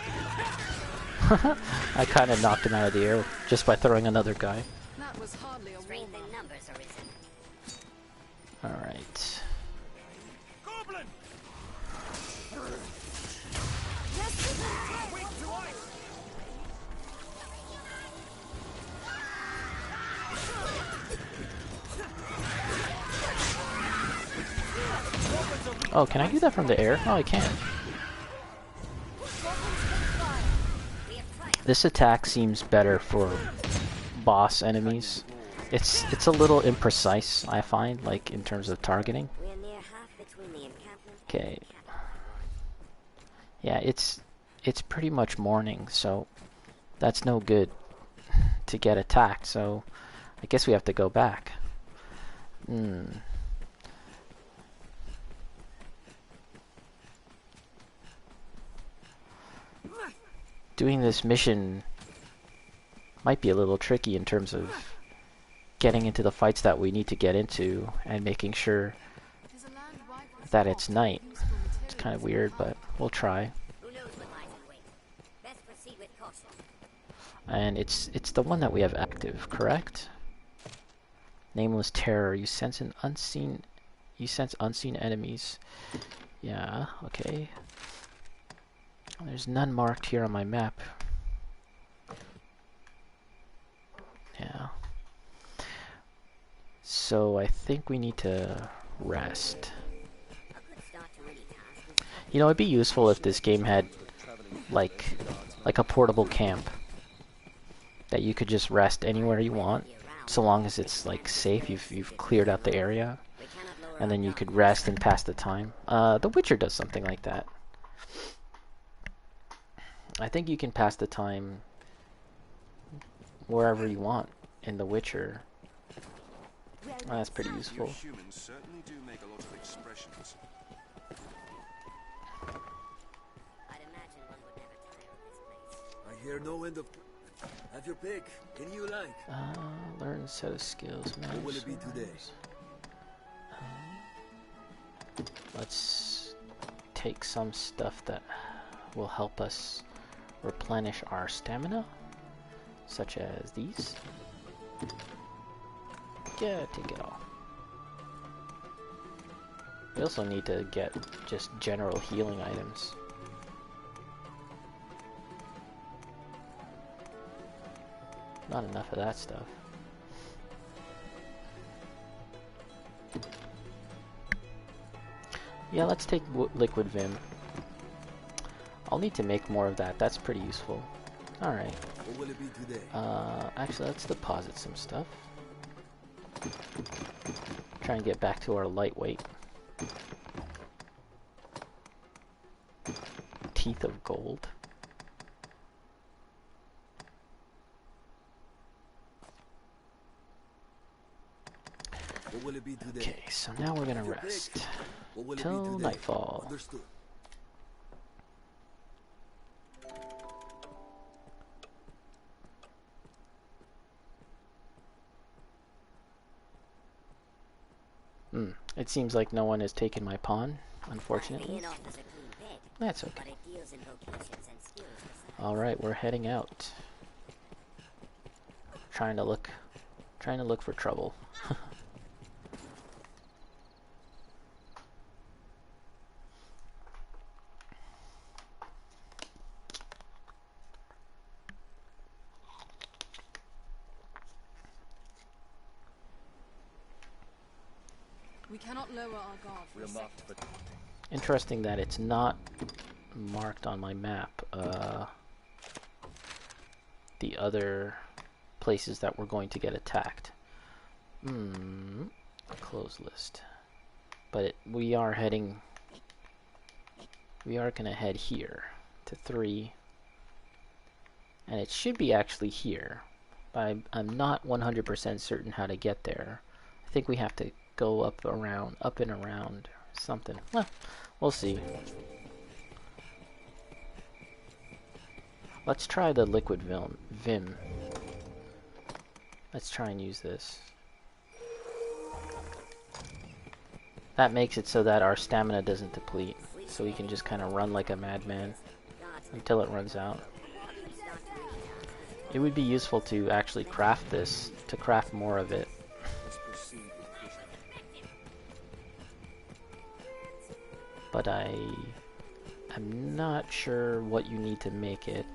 I kind of knocked him out of the air just by throwing another guy. That was hardly a Strength warm-up. in numbers, Arisen. Alright. Goblin! Yes, Weak to ice! Oh, can I do that from the air? Oh, I can. This attack seems better for boss enemies. It's a little imprecise, I find, like in terms of targeting. We're near half between the encampment Okay. and the capital. Yeah, it's pretty much morning, so that's no good to get attacked, so I guess we have to go back. Doing this mission might be a little tricky in terms of getting into the fights that we need to get into and making sure There's a land wide with that it's night. useful It's kind of weird, but we'll try. Who knows what lies in wait? Best proceed with caution. And it's the one that we have active, correct? Nameless terror. You sense unseen enemies. Yeah, okay. There's none marked here on my map. Yeah. So I think we need to rest. A good start to any task is You know, it'd be useful if this game had like a portable camp that you could just rest anywhere you want, so long as it's like safe. You've cleared out the area, we cannot lower and then you could rest and pass the time. The Witcher does something like that. I think you can pass the time wherever you want in The Witcher. That's pretty useful. Humans certainly do make a lot of expressions. I'd imagine one would never tire of this place. I hear no end of... Have your pick. Any you like. Learn set of skills. What will it be today? Let's take some stuff that will help us replenish our stamina, such as these. Yeah, take it all. We also need to get just general healing items. Not enough of that stuff. Yeah, let's take liquid vim. I'll need to make more of that. That's pretty useful. Alright. What will it be today? Actually, let's deposit some stuff. Try and get back to our lightweight. Teeth of gold. What will it be today? Okay, so now we're gonna rest What will it be till today? nightfall. Understood. It seems like no one has taken my pawn, unfortunately. It offers a clean bed, That's but okay. it deals in vocations and skills besides. Alright, we're heading out. Trying to look for trouble. We cannot lower our guard for We're a marked second. for Interesting that it's not marked on my map, the other places that we're going to get attacked. Close list. But we are gonna head here to 3. And it should be actually here. But I'm not 100% certain how to get there. I think we have to go up and around something. Well, we'll see. Let's try the liquid vim. Let's try and use this. That makes it so that our stamina doesn't deplete, so we can just kind of run like a madman until it runs out. It would be useful to actually craft this, to craft more of it. Let's proceed with caution. But I'm not sure what you need to make it.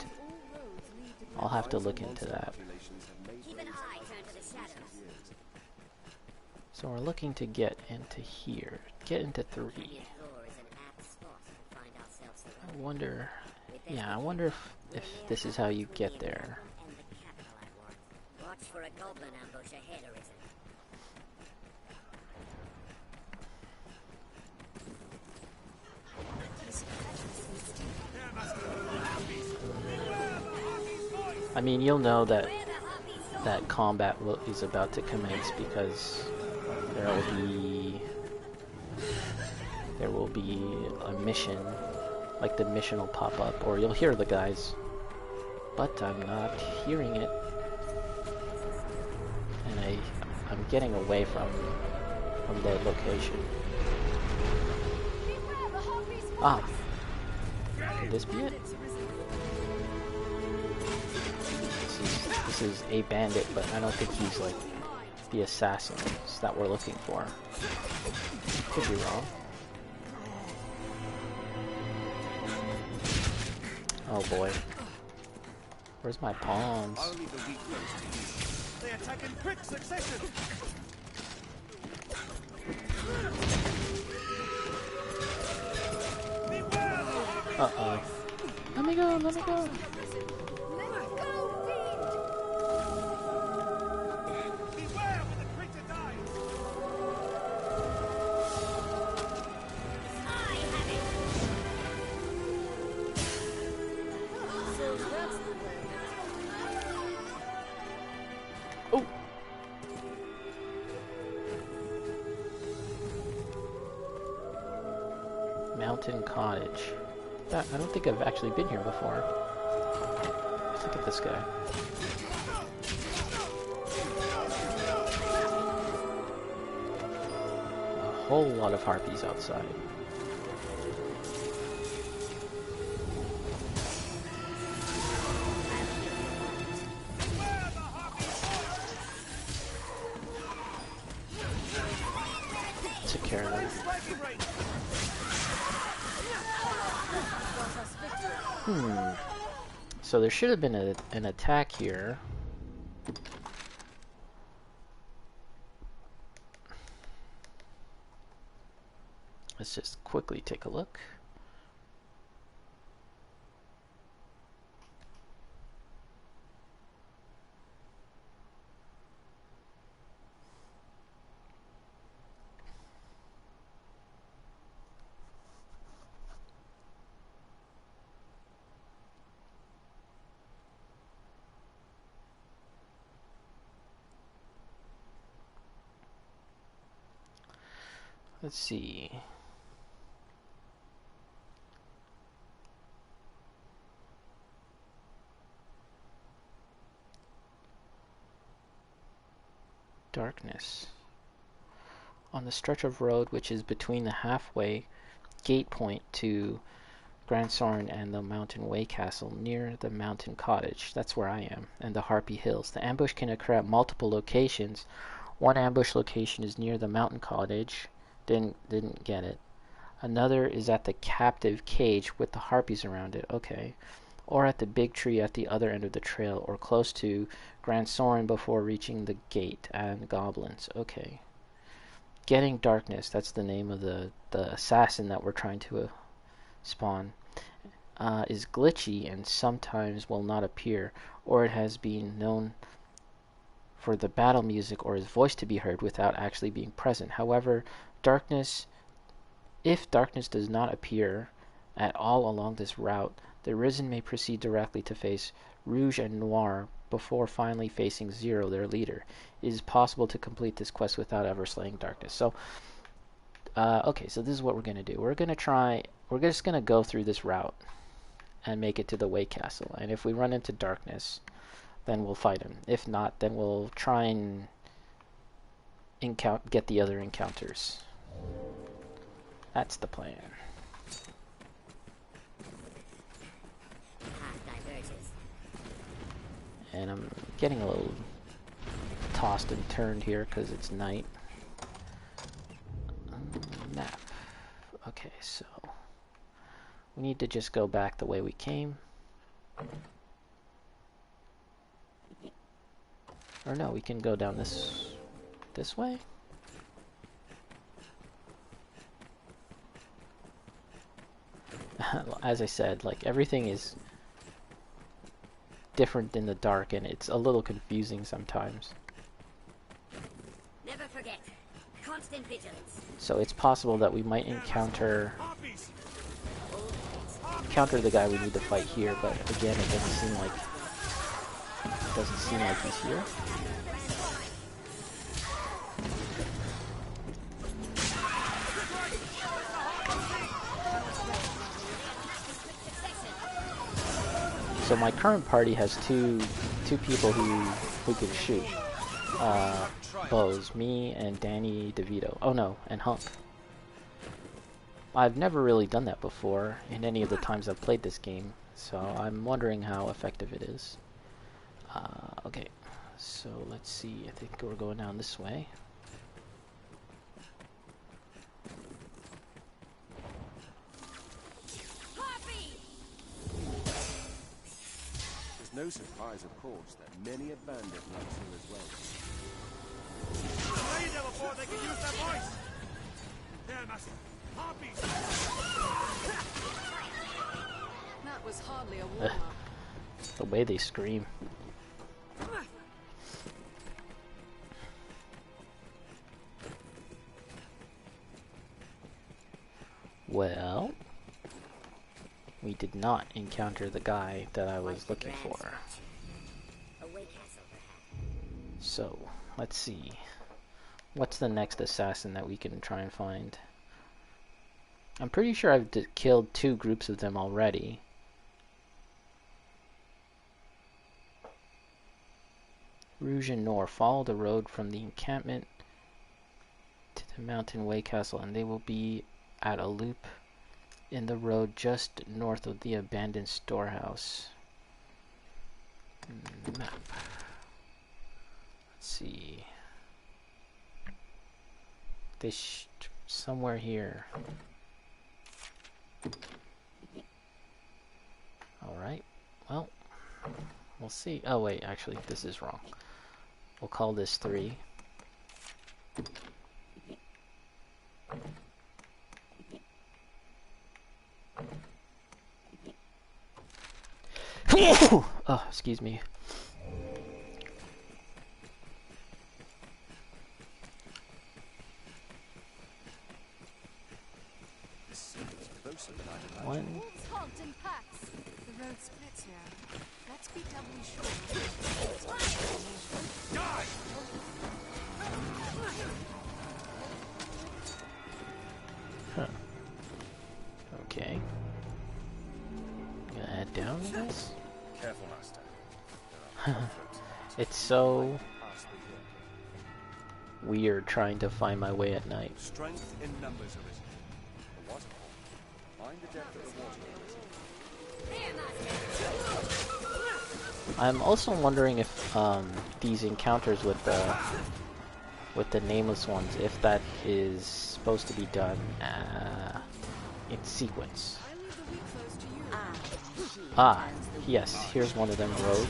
I'll have to look into that. Populations have made Keep an ways eye across turned to the shadows. years. So we're looking to get into here. Get into 3. Canyon floor is an apt spot to find ourselves I surrounded. wonder... With Yeah, I wonder if this is how you get there. And the capital I want. Watch for a goblin ambush ahead, Arisen. I mean, you'll know that combat is about to commence because there will be a mission, like the mission will pop up, or you'll hear the guys, but I'm not hearing it, and I'm getting away from the location. Ah, could this be it? This is a bandit, but I don't think he's like the assassins that we're looking for. Could be wrong. Oh boy. Where's my pawns? Only the weak ones. They attack in quick succession. Uh-oh. Let me go, let me go. Beware when the creature dies. I have it! So that's the way. Oh! Mountain Cottage. I don't think I've actually been here before. Look at this guy. A whole lot of harpies outside. Secure them. So there should have been an attack here. Let's just quickly take a look. Let's see. Darkness. On the stretch of road which is between the halfway gate point to Gran Soren and the Mountain Way Castle near the Mountain Cottage, that's where I am, and the Harpy Hills. The ambush can occur at multiple locations. One ambush location is near the Mountain Cottage. Didn't get it. Another is at the captive cage with the harpies around it. Okay. Or at the big tree at the other end of the trail, or close to Gran Soren before reaching the gate and goblins. Okay. Getting Darkness, that's the name of the assassin that we're trying to spawn, is glitchy and sometimes will not appear, or it has been known for the battle music or his voice to be heard without actually being present. However, if Darkness does not appear at all along this route, the Arisen may proceed directly to face Rouge and Noir before finally facing Zero, their leader. It is possible to complete this quest without ever slaying Darkness. So, okay, so this is what we're going to do. We're just going to go through this route and make it to the Way Castle. And if we run into Darkness, then we'll fight him. If not, then we'll try and get the other encounters. That's the plan. And I'm getting a little tossed and turned here because it's night. Map. Okay, so we need to just go back the way we came. Or no, we can go down this way? As I said, like, everything is different in the dark and it's a little confusing sometimes. Never forget. Constant vigilance. So it's possible that we might encounter the guy we need to fight here, but again, it doesn't seem like he's here. So my current party has two people who can shoot bows, me and Danny DeVito. Oh no, and Hunk. I've never really done that before in any of the times I've played this game, so I'm wondering how effective it is. Okay, so let's see. I think we're going down this way. No surprise, of course, that many a bandit lives here as well. Play them before they can use their voice! There, master! Harpies! That was hardly a warm-up. The way they scream. Well, we did not encounter the guy that I was looking for. So, let's see. What's the next assassin that we can try and find? I'm pretty sure I've killed 2 groups of them already. Rouge and Noir. Follow the road from the encampment to the Mountain Way Castle, and they will be at a loop in the road just north of the abandoned storehouse. Map. Let's see. Somewhere here. Alright. Well, we'll see. Oh wait, actually, this is wrong. We'll call this 3. Oh, excuse me. One. Wolves honked in packs. The road splits here. Let's be doubly sure. sequence. Careful, Master. There are cutthroats. It's so Past the hill. weird trying to find my way at night. Strength in numbers, Arisen. The waterfall. Find the depth of the water, Arisen. I'm also wondering if these encounters with the nameless ones, if that is supposed to be done in sequence. Ah, yes, here's one of them rogue.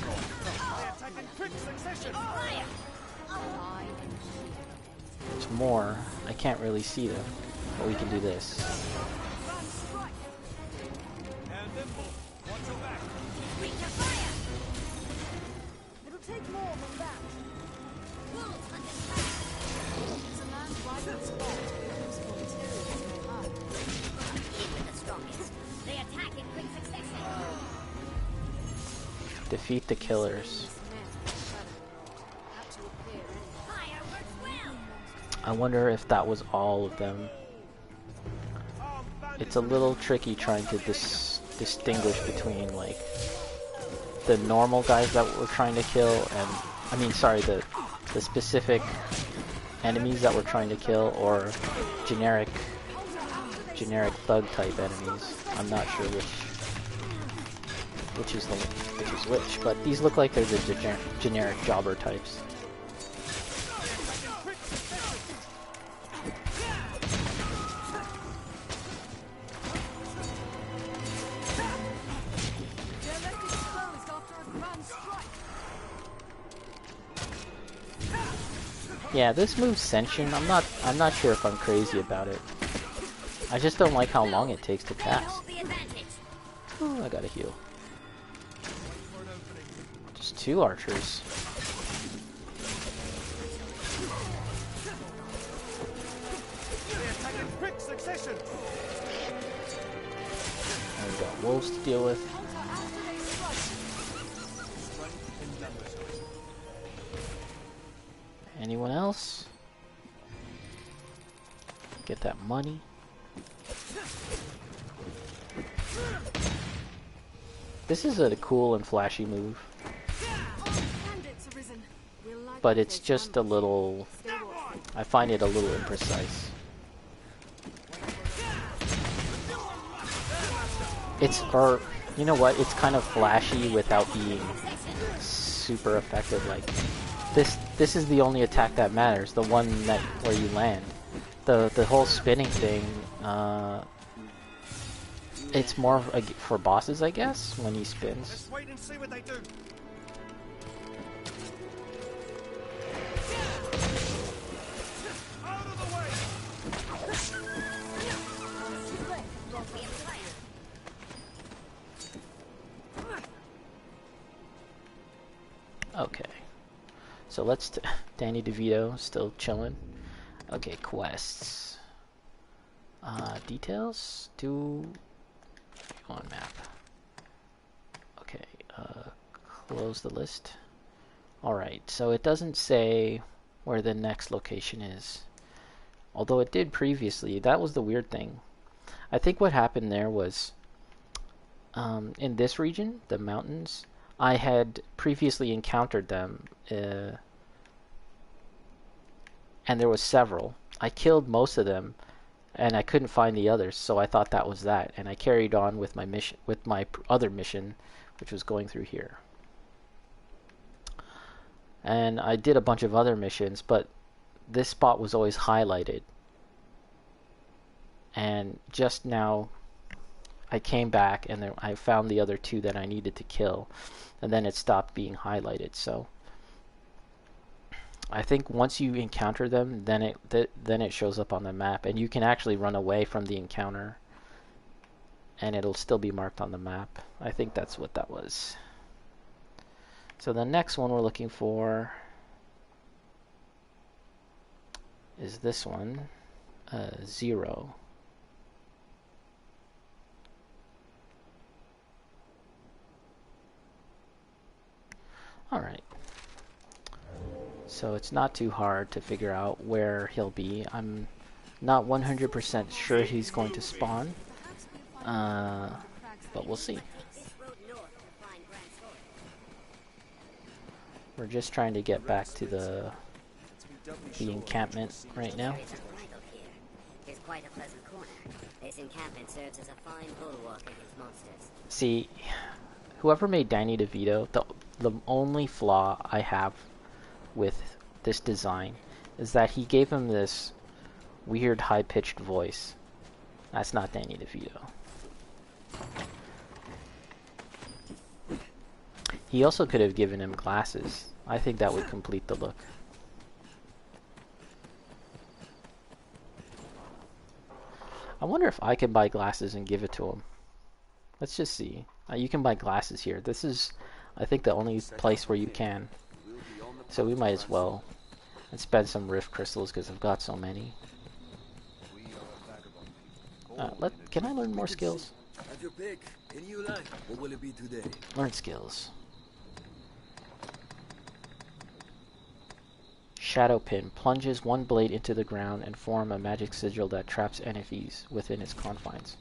There's more. I can't really see them, but we can do this. It'll take more than that. It's a man's right on spot. Useful materials may hide. With the strongest. They attack in quick succession. Defeat the killers. Fire works well. I wonder if that was all of them. It's a little tricky trying to distinguish between like the normal guys that we're trying to kill and the specific enemies that we're trying to kill, or generic thug type enemies. I'm not sure which is which, but these look like they're the generic jobber types. Yeah, this move's sentient. I'm not sure if I'm crazy about it. I just don't like how long it takes to cast. Ooh, I gotta heal. Just 2 archers. And we got wolves to deal with. Anyone else? Get that money. This is a cool and flashy move, but it's just a little, I find it a little imprecise. Or, you know what, it's kind of flashy without being super effective. Like, this is the only attack that matters, the one where you land. The whole spinning thing, it's more for bosses, I guess, when he spins. Let's wait and see what they do. Out of the way. Okay. So let's Danny DeVito still chilling. Okay, quests. Details. Do on map. Okay. Close the list. All right. So it doesn't say where the next location is, although it did previously. That was the weird thing. I think what happened there was, in this region, the mountains, I had previously encountered them. And there was several. I killed most of them, and I couldn't find the others, so I thought that was that, and I carried on with my mission, with my other mission, which was going through here. And I did a bunch of other missions, but this spot was always highlighted. And just now, I came back, and I found the other 2 that I needed to kill, and then it stopped being highlighted. So I think once you encounter them, then it shows up on the map, and you can actually run away from the encounter, and it'll still be marked on the map. I think that's what that was. So the next one we're looking for is this one, 0. All right. So it's not too hard to figure out where he'll be. I'm not 100% sure he's going to spawn, but we'll see. This road north to find We're just trying to get back to the encampment right now. There is a bridle here. It's quite a pleasant corner. This encampment serves as a fine bulwark against monsters. See, whoever made Danny DeVito, the only flaw I have with this design is that he gave him this weird high-pitched voice. That's not Danny DeVito. He also could have given him glasses. I think that would complete the look. I wonder if I could buy glasses and give it to him. Let's just see. You can buy glasses here. This is, I think, the only place where you can. So we might as well spend some rift crystals because I've got so many. Can I learn more skills? Have your pick. Any you like. What will it be today? Learn skills. Shadow Pin plunges one blade into the ground and form a magic sigil that traps enemies within its confines.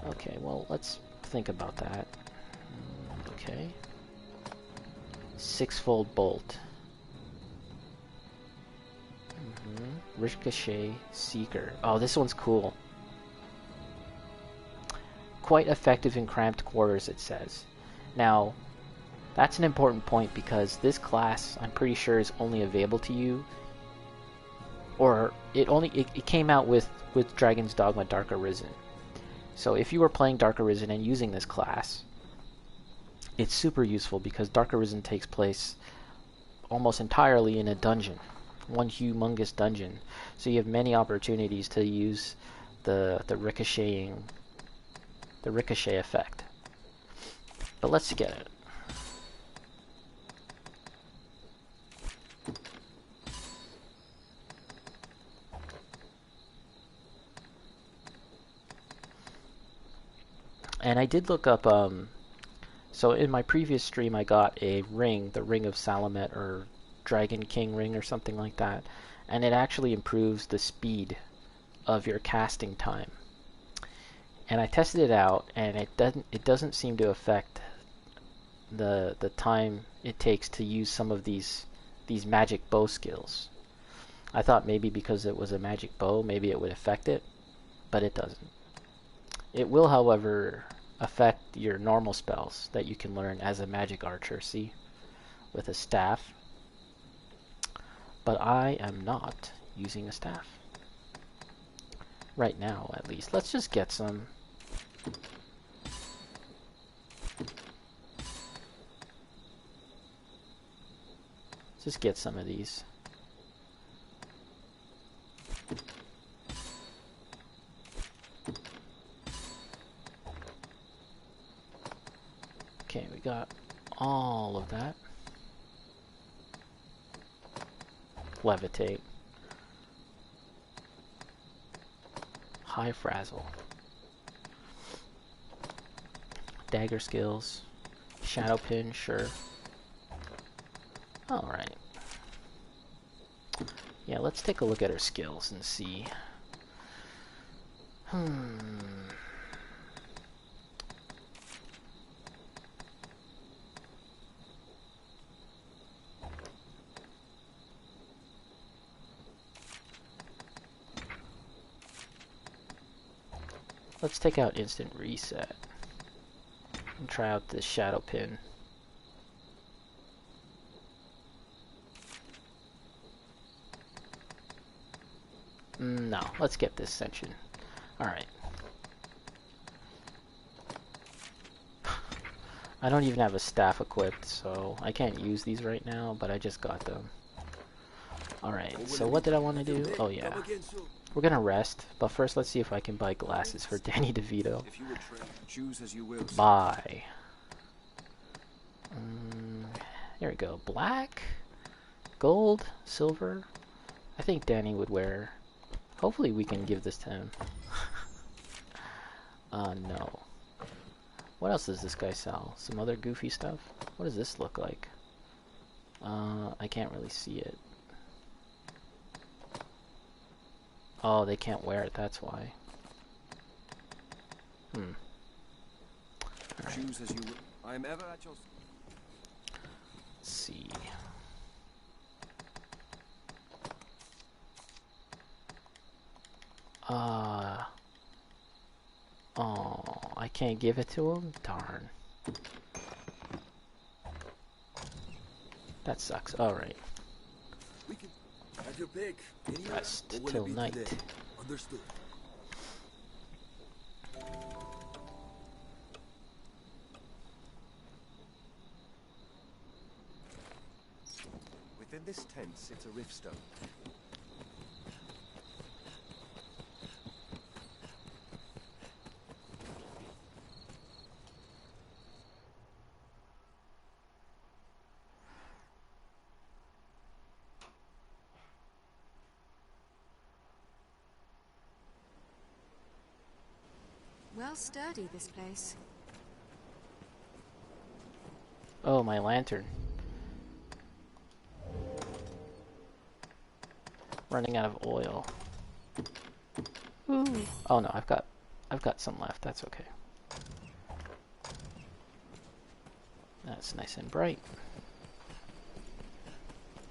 Okay, well, let's think about that. Okay. Six-fold bolt. Ricochet Seeker. Oh, this one's cool. Quite effective in cramped quarters, it says. Now, that's an important point because this class, I'm pretty sure, is only available to you, or it came out with Dragon's Dogma Dark Arisen. So if you were playing Dark Arisen and using this class, it's super useful because Dark Arisen takes place almost entirely in a dungeon, one humongous dungeon. So you have many opportunities to use the ricochet effect. But let's get it. And I did look up, so in my previous stream I got a ring, the Ring of Salamet, or Dragon King ring or something like that, and it actually improves the speed of your casting time. And I tested it out, and it doesn't seem to affect the time it takes to use some of these magic bow skills. I thought maybe because it was a magic bow, maybe it would affect it, but it doesn't. It will, however, affect your normal spells that you can learn as a magic archer, see? With a staff. But I am not using a staff. Right now, at least. Let's just get some. Just get some of these. Okay, we got all of that. Levitate. High Frazzle. Dagger skills. Shadow Pin, sure. Alright. Yeah, let's take a look at her skills and see. Let's take out Instant Reset and try out this Shadow Pin. No, let's get this Ascension. Alright. I don't even have a staff equipped, so I can't use these right now, but I just got them. Alright, so what did I want to do? Oh yeah. We're gonna rest, but first let's see if I can buy glasses for Danny DeVito. If you would trade, choose as you will. Buy. There we go. Black, gold, silver. I think Danny would wear. Hopefully we can give this to him. No. What else does this guy sell? Some other goofy stuff? What does this look like? I can't really see it. Oh, they can't wear it, that's why. Right. Choose as you will. I am ever at your... Let's see. Oh, I can't give it to him? Darn. That sucks. Alright. We can have your pick. Rest What will till it be night. today? Understood. Within this tent sits a rift stone. Well sturdy, this place. Oh, my lantern. Running out of oil. Ooh. Oh no, I've got some left. That's okay. That's nice and bright.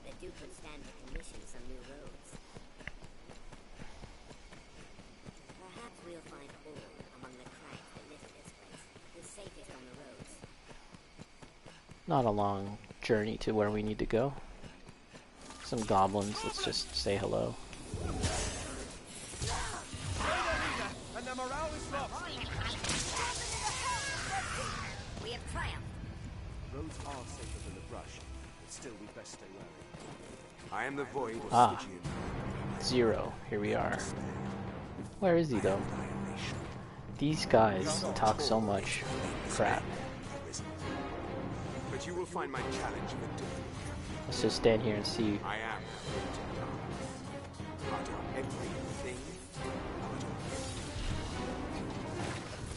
The Duke would stand to commission some new roads. Perhaps we'll find ore among the cracks that litter this place. The safest on the roads. Not a long journey to where we need to go. Some goblins. Let's just say hello. And the morale is lost. We have triumphed. Roads are safer than the brush, but still we best stay wary. I am the void of Ah. Stygian. 0. Here we are. Where is he though? These guys talk so much crap. But you will find my challenge victim. Let's just stand here and see. I am part of everything.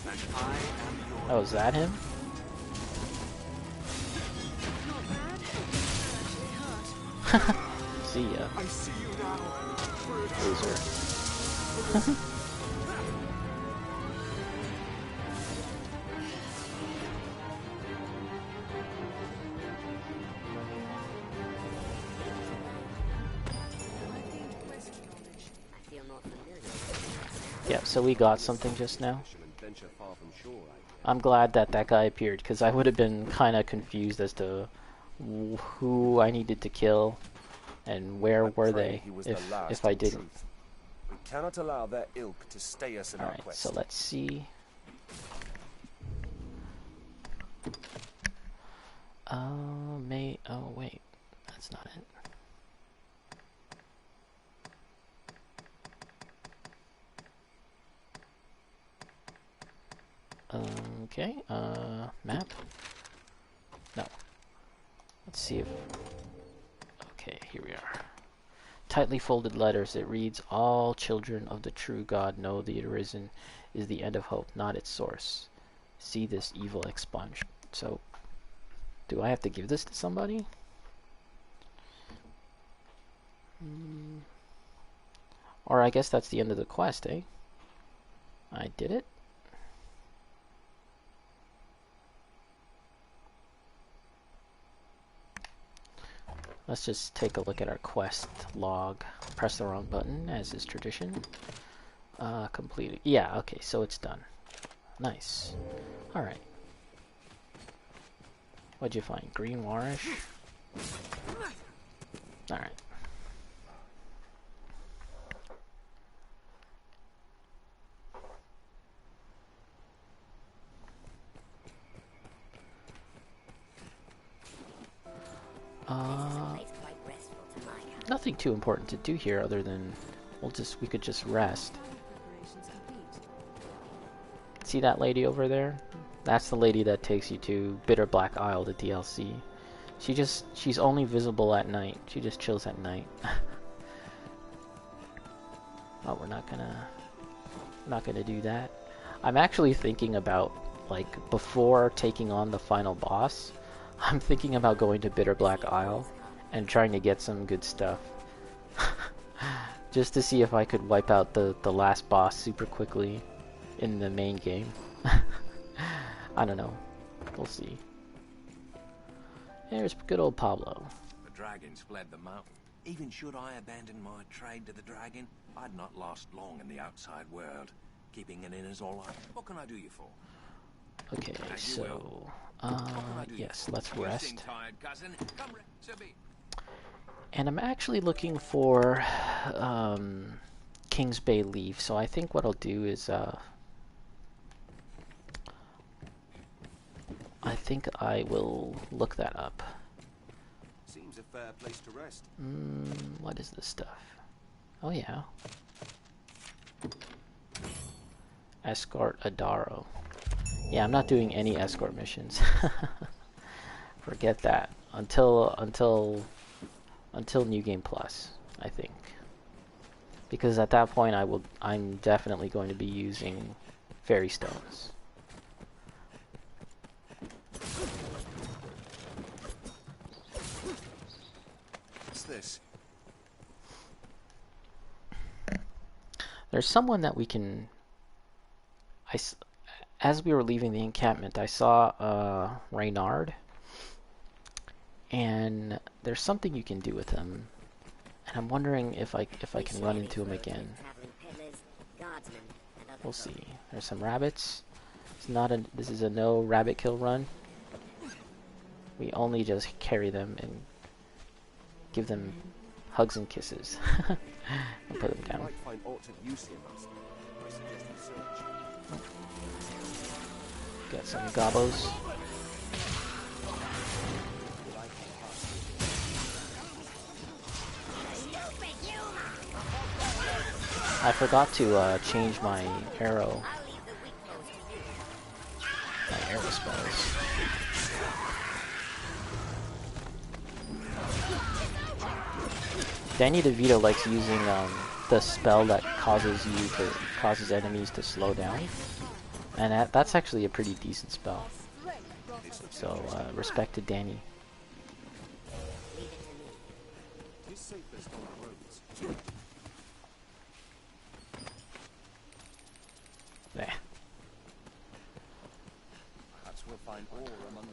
And I am your Oh, is that him? See ya, I see you now. loser. I feel more familiar. Yeah, so we got something just now. And venture far from shore, I guess. I'm glad that that guy appeared, because I would have been kind of confused as to who I needed to kill and where I were pray they he was the if last I in didn't. truth. We cannot allow their ilk to stay us in our Alright, quest. so let's see. Oh wait, that's not it. Okay, map? No. Let's see if... Okay, here we are. Tightly folded letters. It reads, all children of the true God know the Arisen is the end of hope, not its source. See this evil expunged. So, do I have to give this to somebody? Or I guess that's the end of the quest, eh? I did it? Let's just take a look at our quest log. Press the wrong button, as is tradition. Completed. Yeah, okay, so it's done. Nice. Alright. What'd you find? Green warish? Alright. Nothing too important to do here other than we could just rest. See that lady over there? That's the lady that takes you to Bitter Black Isle, the DLC. She's only visible at night. She just chills at night. Oh, we're not gonna do that. I'm actually thinking about, like, before taking on the final boss, I'm thinking about going to Bitter Black Isle and trying to get some good stuff. Just to see if I could wipe out the last boss super quickly in the main game. I don't know. We'll see. There's good old Pablo. The dragons fled the mountain. Even should I abandon my trade to the dragon, I'd not last long in the outside world. Keeping it in is all right. What can I do you for? Okay, so yes, let's You rest. seem tired, cousin. Come, so be. And I'm actually looking for King's Bay leaf, so I think what I'll do is I think I will look that up. Seems a fair place to rest. What is this stuff? Oh yeah. Escort Adaro. Yeah, I'm not doing any escort missions. Forget that. Until New Game Plus, I think. Because at that point I'm definitely going to be using fairy stones. What's this? There's someone that we can... As we were leaving the encampment, I saw Reynard, and there's something you can do with him, and I'm wondering if I can run into him again. We'll see. There's some rabbits. This is a no rabbit kill run. We only just carry them and give them hugs and kisses and put them down. Might find aught of use here, Master. I suggest you search. Got some gobos. I forgot to change my arrow. My arrow spells. Danny DeVito likes using the spell that causes enemies to slow down. And that's actually a pretty decent spell. So, respect to Danny. There.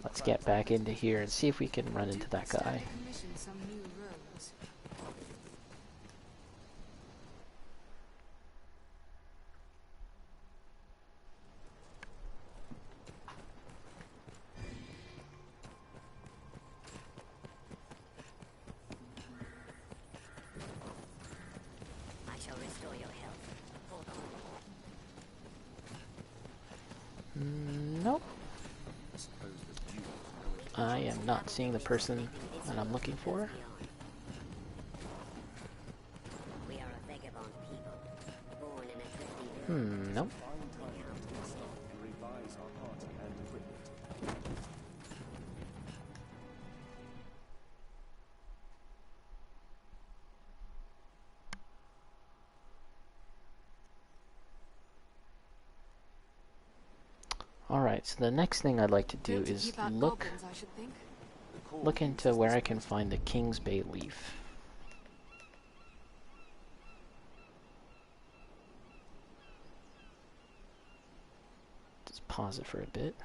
Let's get back into here and see if we can run into that guy. Nope. I am not seeing the person that I'm looking for. Nope. Alright, so the next thing I'd like to do is look into where I can find the King's Bay leaf. Just pause it for a bit.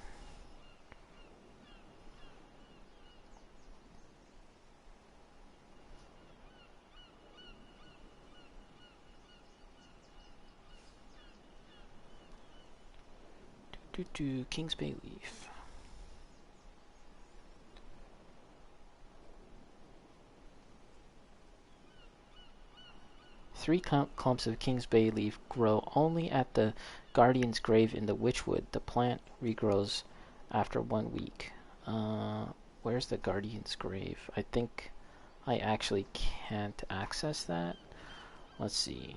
King's Bay leaf. Three clumps of King's Bay leaf grow only at the Guardian's grave in the Witchwood. The plant regrows after 1 week. Where's the Guardian's grave? I think I actually can't access that. Let's see.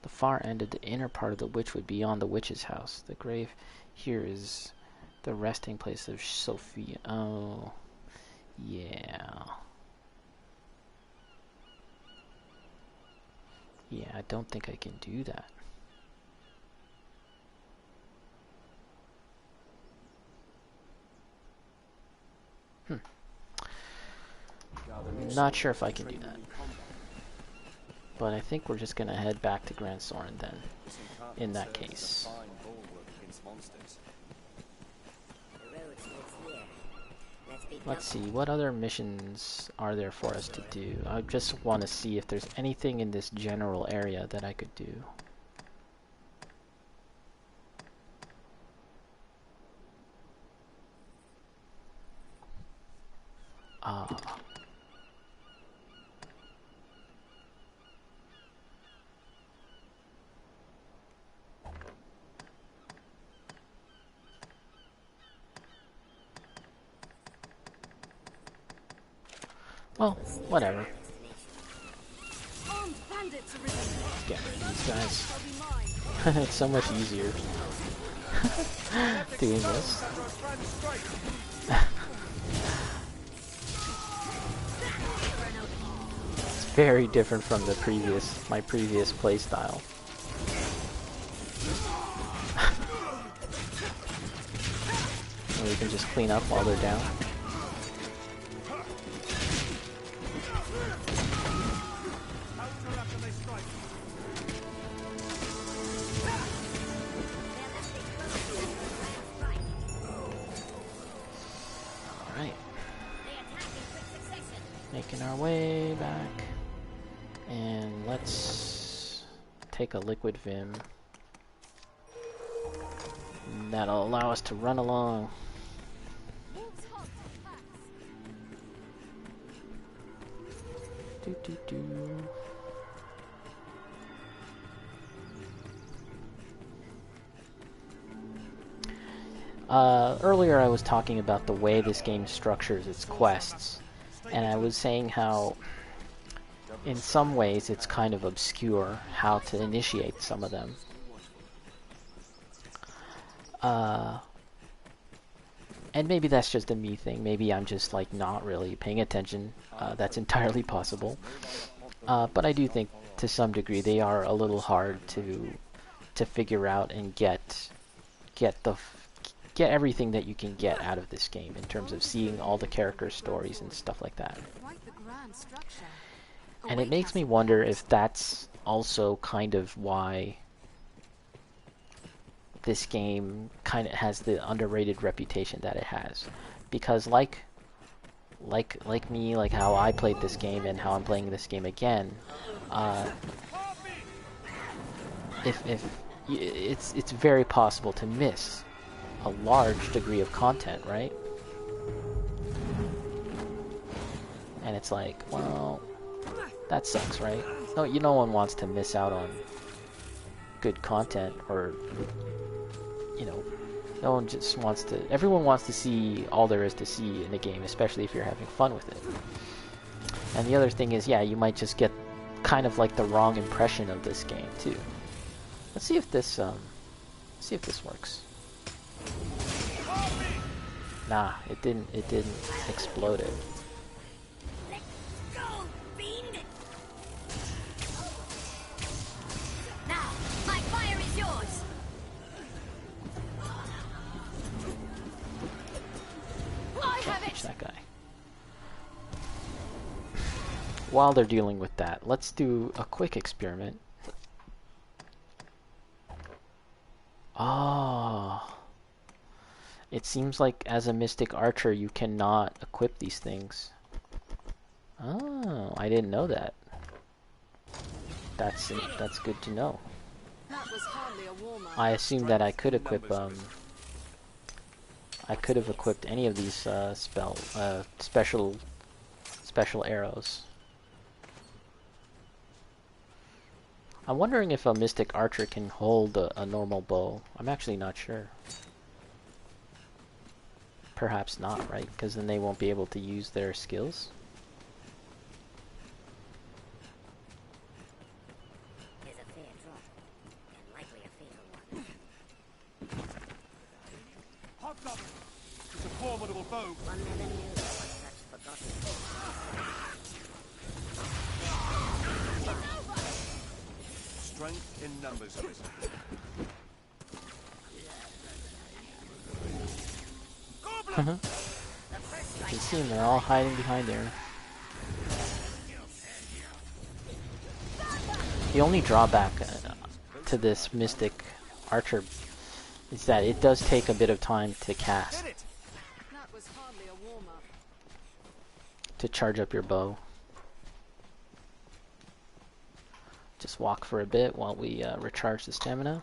The far end of the inner part of the Witchwood beyond the witch's house. The grave here is the resting place of Sophia. Oh, yeah. Yeah, I don't think I can do that. Not sure if I can do that. But I think we're just going to head back to Gran Soren then, in that case. The road splits here. Let's be Let's see, what other missions are there for us to do? I just want to see if there's anything in this general area that I could do. Well, whatever. Armed bandits arisen. Let's get rid of these guys. It's so much easier doing this. It's very different from the my previous playstyle. So we can just clean up while they're down. Making our way back, and let's take a liquid vim. That'll allow us to run along. Earlier I was talking about the way this game structures its quests. And I was saying how, in some ways, it's kind of obscure how to initiate some of them. And maybe that's just a me thing. Maybe I'm just like not really paying attention. That's entirely possible. But I do think, to some degree, they are a little hard to figure out and get everything that you can get out of this game in terms of seeing all the character stories and stuff like that. And it makes me wonder if that's also kind of why this game kind of has the underrated reputation that it has. Because like me, like how I played this game and how I'm playing this game again, it's very possible to miss a large degree of content, right? And it's like, well, that sucks, right? No one wants to miss out on good content, or no one just wants to. Everyone wants to see all there is to see in a game, especially if you're having fun with it. And the other thing is, yeah, you might just get kind of like the wrong impression of this game too. Let's see if this works. Nah, it didn't explode it. Let's go, fiend! Now, my fire is yours! I have Catch it! that guy. While they're dealing with that, let's do a quick experiment. Oh. It seems like as a mystic archer you cannot equip these things. Oh, I didn't know that. That's good to know. That was hardly a warm-up. I assumed that I could equip I could have equipped any of these special arrows. I'm wondering if a mystic archer can hold a normal bow. I'm actually not sure. Perhaps not, right? Because then they won't be able to use their skills. Here's a fair drop, and likely a fatal one. Hobgoblin! It's a formidable foe. One never knew there was such forgotten. Strength in numbers, Arisen. You can see them, they're all hiding behind there. The only drawback to this mystic archer is that it does take a bit of time to cast. That was hardly a warm-up. To charge up your bow. Just walk for a bit while we recharge the stamina.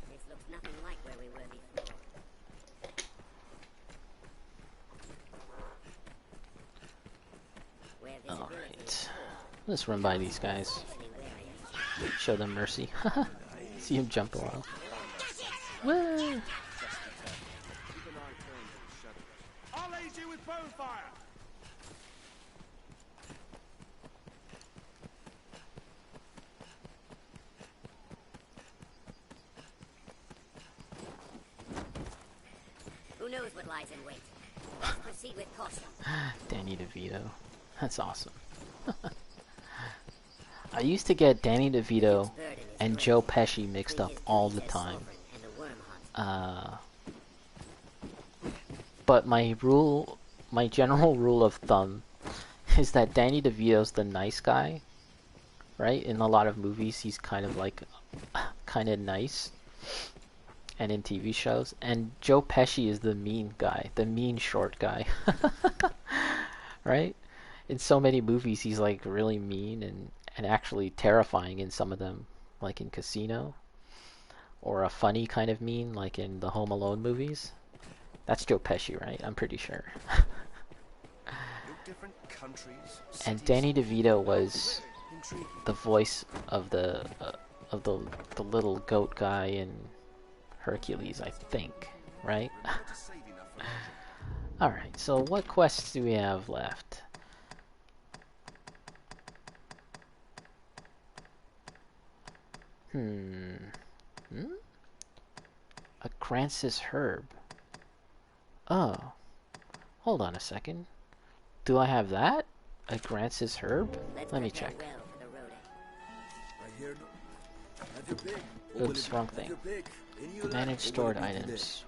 This looks nothing like where we were before. Where Alright. Let's run by these guys. Show them mercy. See him jump a while. Woo! I'll aid you with bonfire. Who knows what lies in wait? Let's proceed with caution. Danny DeVito. That's awesome. I used to get Danny DeVito and Joe Pesci mixed up all the time. But my general rule of thumb is that Danny DeVito's the nice guy, right? In a lot of movies, he's kind of like, kind of nice, and in TV shows. And Joe Pesci is the mean guy, the mean short guy, right? In so many movies, he's like really mean and actually terrifying in some of them, like in Casino, or a funny kind of mean, like in the Home Alone movies. That's Joe Pesci, right? I'm pretty sure. And Danny DeVito was the voice of the little goat guy in Hercules, I think, right? All right. So what quests do we have left? A Gransys herb. Oh. Hold on a second. Do I have that? A Gransys herb? Let me check. Oops, wrong thing. Manage stored items.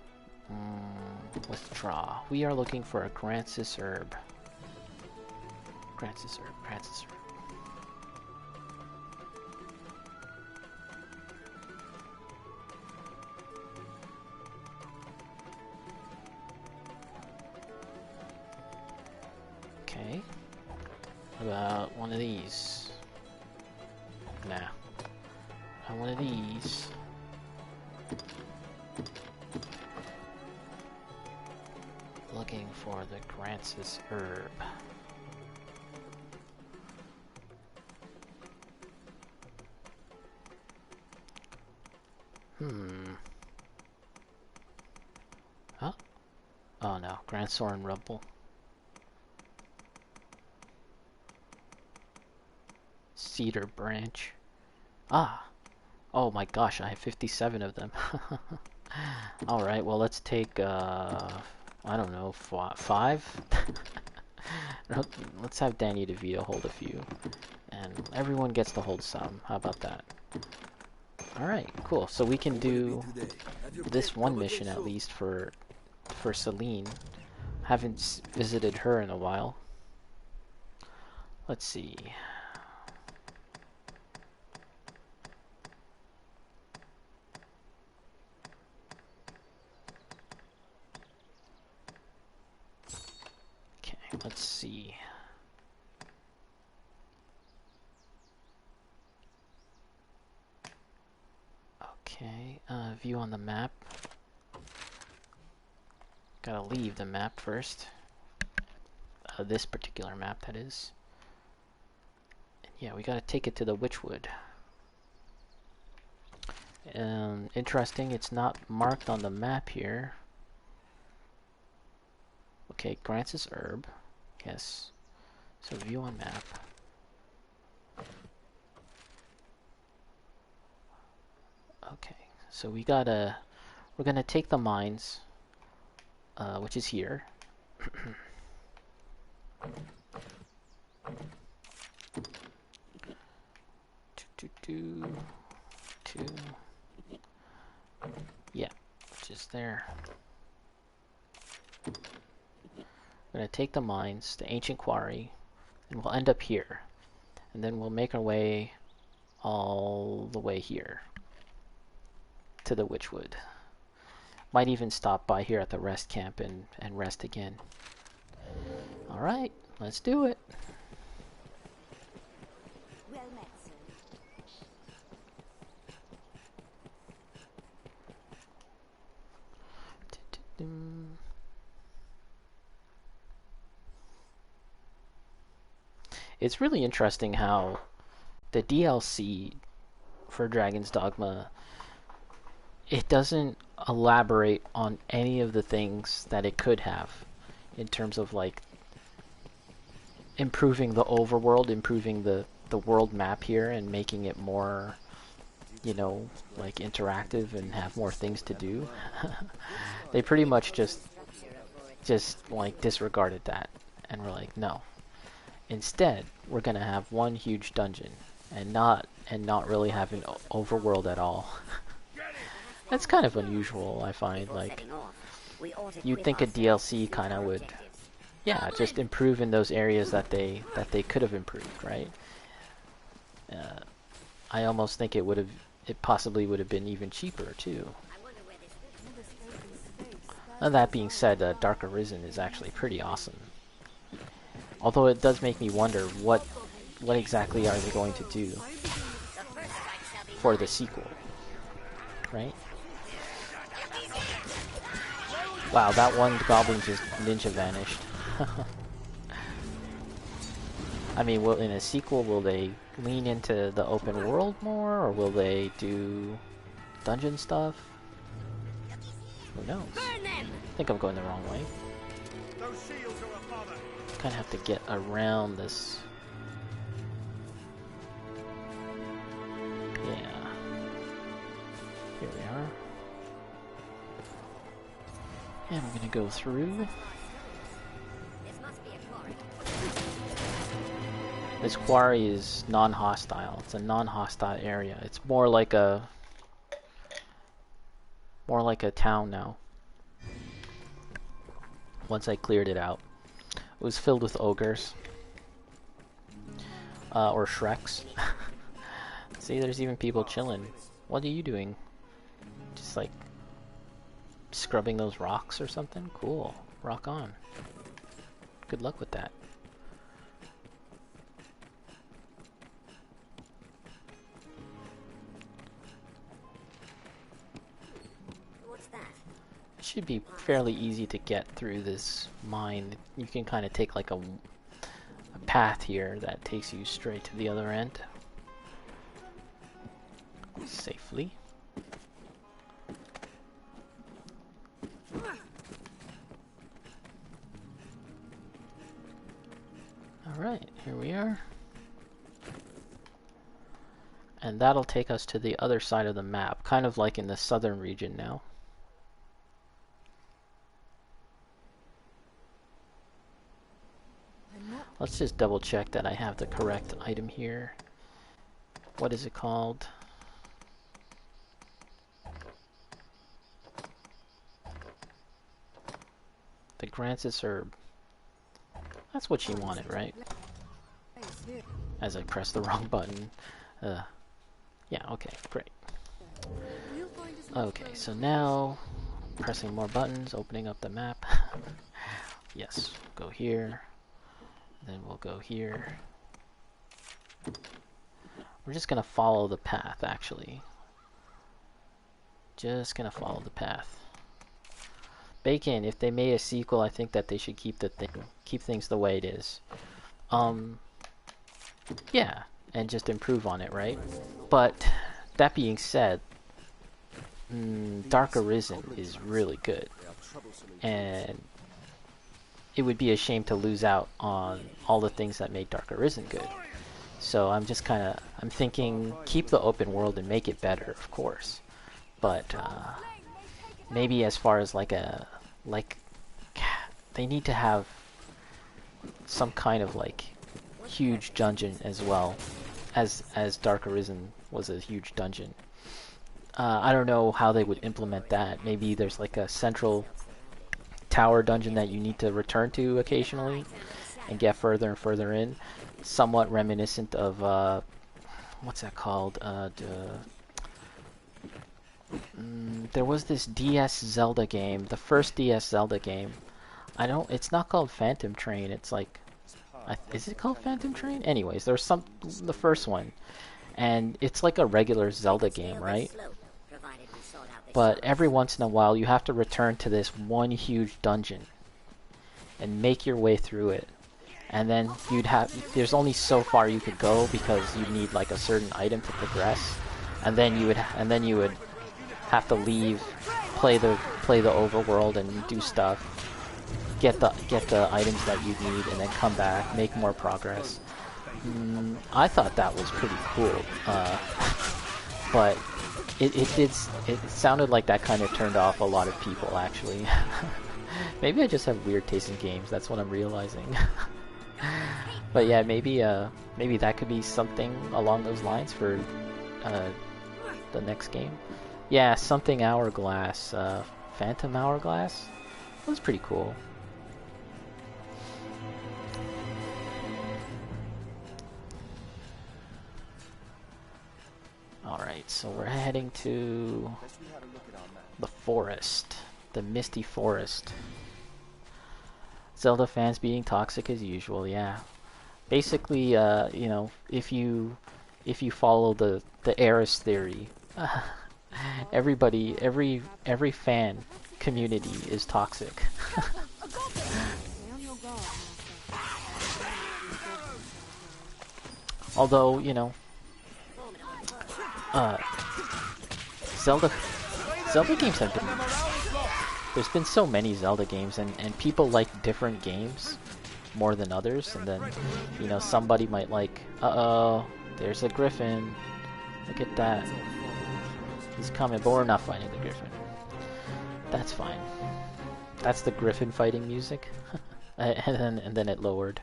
Withdraw. We are looking for a Gransys herb. Gransys herb. Gransys herb. Okay. What about one of these? Nah. Not one of these. Looking for the Gransys herb. Huh? Oh no, Gran Soren rubble. Cedar branch. Ah. Oh my gosh, I have 57 of them. Alright, well let's take, I don't know, 5? Let's have Danny DeVito hold a few. And everyone gets to hold some. How about that? Alright, cool. So we can do this one mission at least for Celine. Haven't visited her in a while. Let's see. Let's see. Okay, view on the map. Gotta leave the map first. This particular map, that is. And yeah, we gotta take it to the Witchwood. Interesting, it's not marked on the map here. Okay, Gransys herb. Yes. So view on map. Okay. So we're gonna take the mines, which is here. Two. Yeah, which is there. We're going to take the mines, the ancient quarry, and we'll end up here. And then we'll make our way all the way here to the Witchwood. Might even stop by here at the rest camp and rest again. Alright, let's do it. Well met, sir. It's really interesting how the DLC for Dragon's Dogma, it doesn't elaborate on any of the things that it could have in terms of like improving the overworld, improving the world map here and making it more, you know, like interactive and have more things to do. They pretty much just like disregarded that and were like, no. Instead, we're gonna have one huge dungeon and not really have an overworld at all. That's kind of unusual, I find. Like, you'd think a DLC kind of would, yeah, just improve in those areas that they could have improved, right? I almost think it possibly would have been even cheaper too. And that being said, Dark Arisen is actually pretty awesome. Although it does make me wonder what exactly are they going to do for the sequel, right? Wow, that one goblin just ninja vanished. I mean, in a sequel, will they lean into the open world more, or will they do dungeon stuff? Who knows? I think I'm going the wrong way. Kind of have to get around this. Yeah. Here we are. And we're gonna go through. This quarry is non-hostile. It's a non-hostile area. It's more like a town now. Once I cleared it out. It was filled with ogres. Or Shreks. See, there's even people chilling. What are you doing? Just like scrubbing those rocks or something? Cool. Rock on. Good luck with that. What's that? It should be fairly easy to get through this mine. You can kind of take like a path here that takes you straight to the other end. Safely. Alright, here we are. And that'll take us to the other side of the map, kind of like in the southern region now. Let's just double check that I have the correct item here. What is it called? The Gransys herb. That's what she wanted, right? As I press the wrong button. Yeah, okay, great. Okay, so now pressing more buttons, opening up the map. Yes, go here. Then we'll go here. We're just gonna follow the path, actually. Just gonna follow the path. Bacon, if they made a sequel, I think that they should keep things the way it is. Yeah, and just improve on it, right? But that being said, Dark Arisen is really good, and it would be a shame to lose out on all the things that made Dark Arisen good. So I'm just I'm thinking keep the open world and make it better, of course. But maybe as far as they need to have some kind of like huge dungeon as well, as Dark Arisen was a huge dungeon. I don't know how they would implement that. Maybe there's like a central tower dungeon that you need to return to occasionally and get further and further in, somewhat reminiscent of what's that called, There was this DS Zelda game, the first DS Zelda game. It's not called Phantom Train. It's like, is it called Phantom Train? Anyways, there's the first one, and it's like a regular Zelda game, right? But every once in a while, you have to return to this one huge dungeon and make your way through it. And then there's only so far you could go because you need like a certain item to progress. And then you would have to leave, play the overworld and do stuff, get the items that you need, and then come back, make more progress. I thought that was pretty cool, but it sounded like that kind of turned off a lot of people, actually. Maybe I just have weird taste in games. That's what I'm realizing. But yeah, maybe that could be something along those lines for the next game. Yeah, something Hourglass, Phantom Hourglass. That was pretty cool. Alright, so we're heading to the forest. The Misty Forest. Zelda fans being toxic as usual, yeah. Basically, you know, if you follow the Eris theory, every fan community is toxic. Although, you know, Zelda games have been... There's been so many Zelda games, and people like different games more than others, and then, you know, somebody might like, uh-oh, there's a griffin. Look at that. He's coming, but we're not fighting the griffin. That's fine. That's the griffin fighting music. and then it lowered.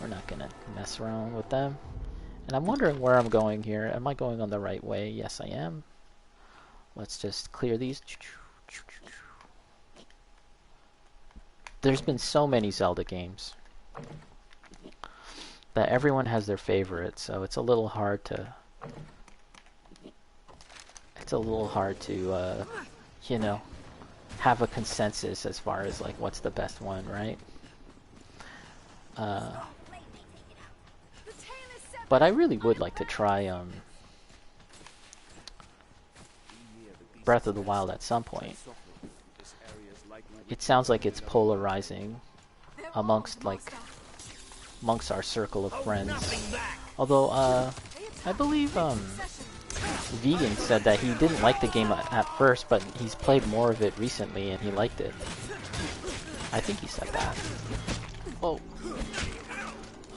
We're not gonna mess around with them. And I'm wondering where I'm going here. Am I going on the right way? Yes, I am. Let's just clear these. There's been so many Zelda games that everyone has their favorite, so it's a little hard to you know, have a consensus as far as like what's the best one, right? But I really would like to try Breath of the Wild at some point. It sounds like it's polarizing amongst our circle of friends. Although I believe Vegan said that he didn't like the game at first, but he's played more of it recently and he liked it. I think he said that. Oh.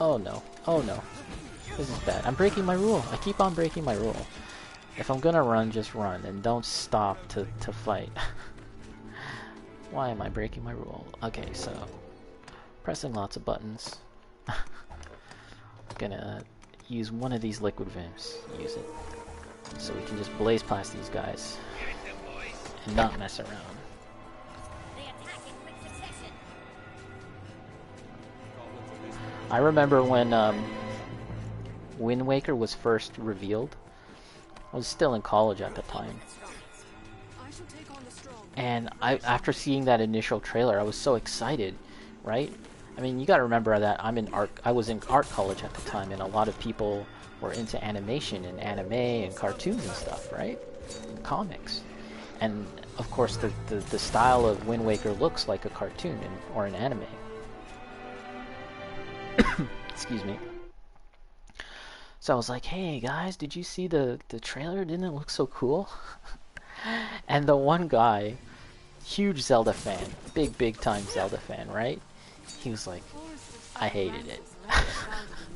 Oh no. Oh no. This is bad. I'm breaking my rule. I keep on breaking my rule. If I'm gonna run, just run and don't stop to fight. Why am I breaking my rule? Okay, so pressing lots of buttons. Gonna use one of these liquid vims. Use it. So we can just blaze past these guys and not mess around. I remember when Wind Waker was first revealed. I was still in college at the time. And after seeing that initial trailer, I was so excited, right? I mean, you gotta remember that I was in art college at the time, and a lot of people were into animation and anime and cartoons and stuff, right? And comics. And of course, the style of Wind Waker looks like a cartoon or an anime. Excuse me. So I was like, hey guys, did you see the trailer? Didn't it look so cool? And the one guy, huge Zelda fan, big time Zelda fan, right? He was like, I hated it.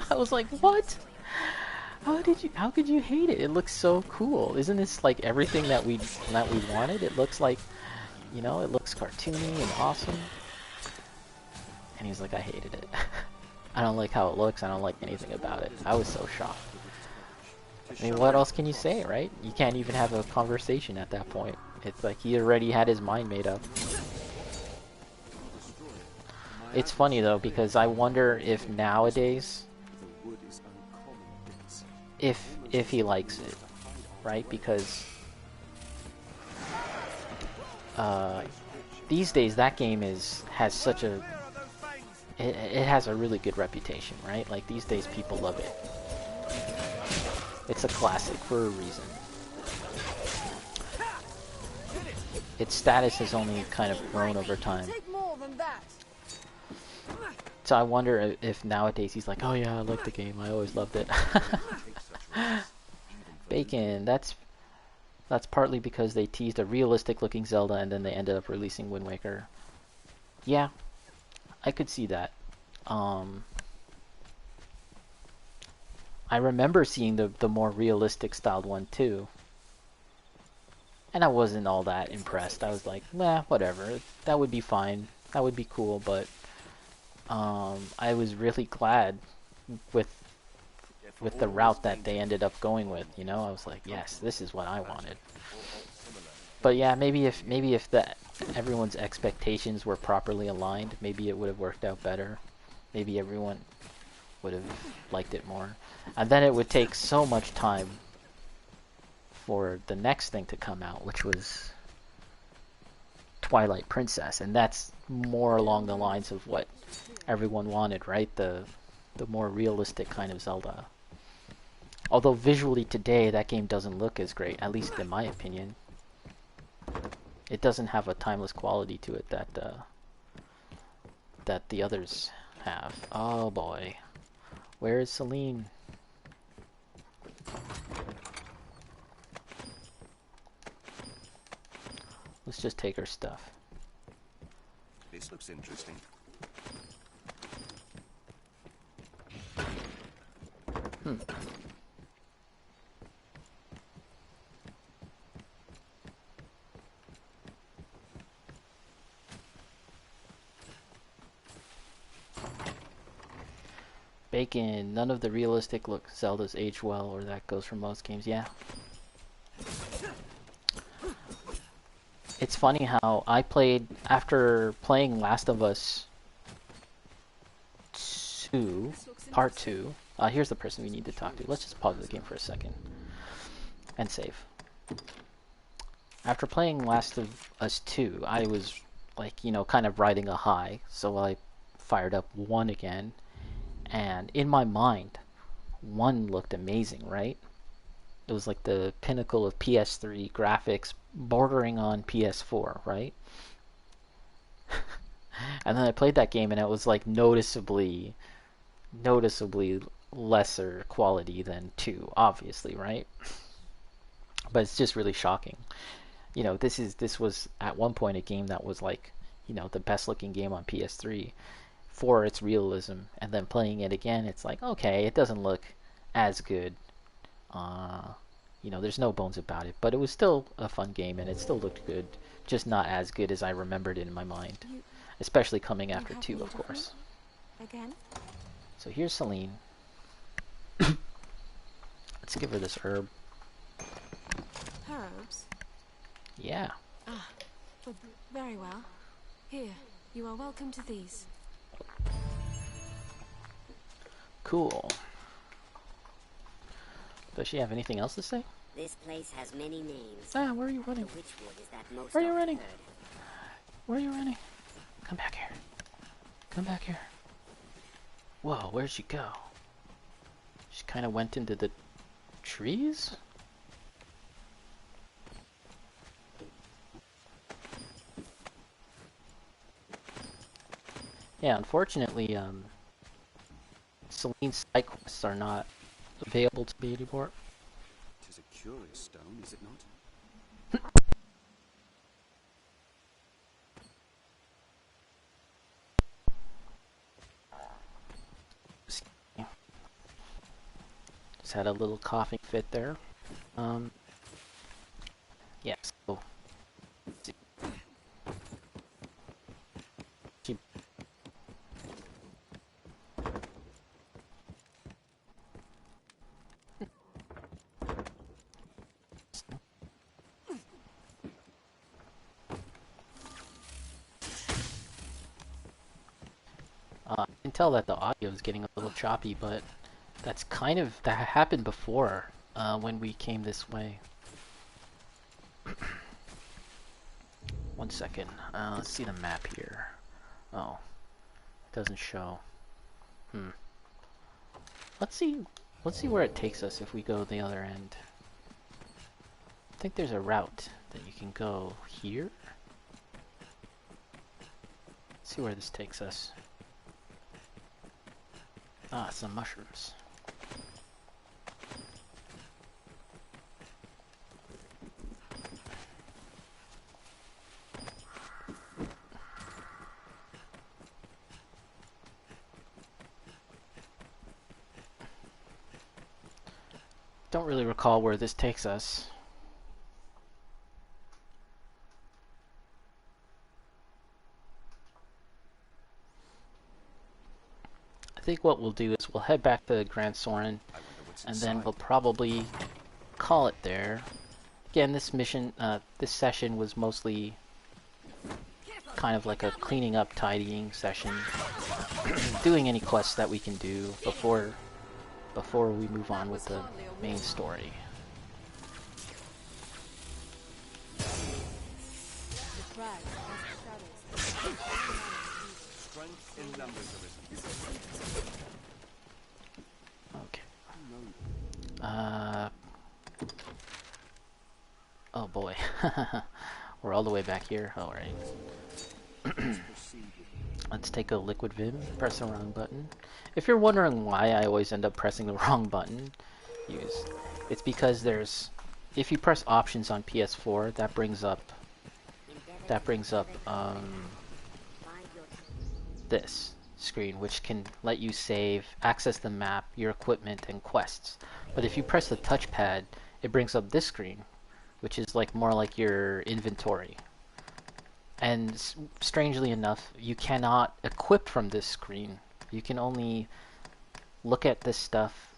I was like, what? How could you hate it? It looks so cool. Isn't this like everything that we wanted? It looks like, you know, it looks cartoony and awesome. And he's like, I hated it. I don't like how it looks. I don't like anything about it. I was so shocked. I mean, what else can you say, right? You can't even have a conversation at that point. It's like he already had his mind made up. It's funny though, because I wonder if nowadays, if he likes it, right? Because these days that game has such a it has a really good reputation, right? Like these days people love it. It's a classic for a reason. Its status has only kind of grown over time. So I wonder if nowadays he's like, oh yeah, I like the game, I always loved it. Bacon, that's partly because they teased a realistic looking Zelda and then they ended up releasing Wind Waker. Yeah, I could see that. I remember seeing the more realistic styled one too. And I wasn't all that impressed. I was like, nah, whatever. That would be fine. That would be cool, but I was really glad with the route that they ended up going with, you know? I was like, yes, this is what I wanted. But yeah, maybe if everyone's expectations were properly aligned, maybe it would have worked out better. Maybe everyone would have liked it more. And then it would take so much time for the next thing to come out, which was Twilight Princess, and that's more along the lines of what everyone wanted, right? The more realistic kind of Zelda. Although visually today that game doesn't look as great, at least in my opinion. It doesn't have a timeless quality to it that the others have. Oh boy. Where is Celine? Let's just take her stuff. This looks interesting. Bacon, none of the realistic look Zeldas age well, or that goes for most games. Yeah. It's funny how I played, after playing Last of Us 2, Part 2. Here's the person we need to talk to. Let's just pause the game for a second. And save. After playing Last of Us 2, I was, like, you know, kind of riding a high. So I fired up 1 again. And in my mind, 1 looked amazing, right? It was like the pinnacle of PS3 graphics, bordering on PS4, right? And then I played that game and it was like noticeably lesser quality than 2, obviously, right? But it's just really shocking. You know, this was at one point a game that was like, you know, the best looking game on PS3 for its realism, and then playing it again, it's like, okay, it doesn't look as good. You know, there's no bones about it, but it was still a fun game and it still looked good, just not as good as I remembered it in my mind, especially coming after 2, of course. Again? So here's Celine. Let's give her this herb. Herbs? Yeah. Ah, very well. Here, you are welcome to these. Cool. Does she have anything else to say? This place has many names. Ah, where are you running? The Witchwood is that most Where are you often running? heard. Where are you running? Come back here. Come back here. Whoa, where'd she go? She kind of went into the trees? Yeah, unfortunately, Celine's side quests are not available to me anymore. It is a curious stone, is it not? Just had a little coughing fit there. Yes. So, she I can tell that the audio is getting a little choppy, but that happened before when we came this way. 1 second. Let's see the map here. Oh, it doesn't show. Let's see where it takes us if we go the other end. I think there's a route that you can go here. Let's see where this takes us. Ah, some mushrooms. Don't really recall where this takes us. I think what we'll do is we'll head back to Gran Soren, and then we'll probably call it there. Again, this mission, this session was mostly kind of like a cleaning up, tidying session, doing any quests that we can do before we move on with the main story. Okay. Oh boy. We're all the way back here. Alright. Let's take a liquid vim, press the wrong button. If you're wondering why I always end up pressing the wrong button, it's because if you press options on PS4, that brings up this screen, which can let you save, access the map, your equipment, and quests. But if you press the touchpad, it brings up this screen, which is more like your inventory. And strangely enough, you cannot equip from this screen. You can only look at this stuff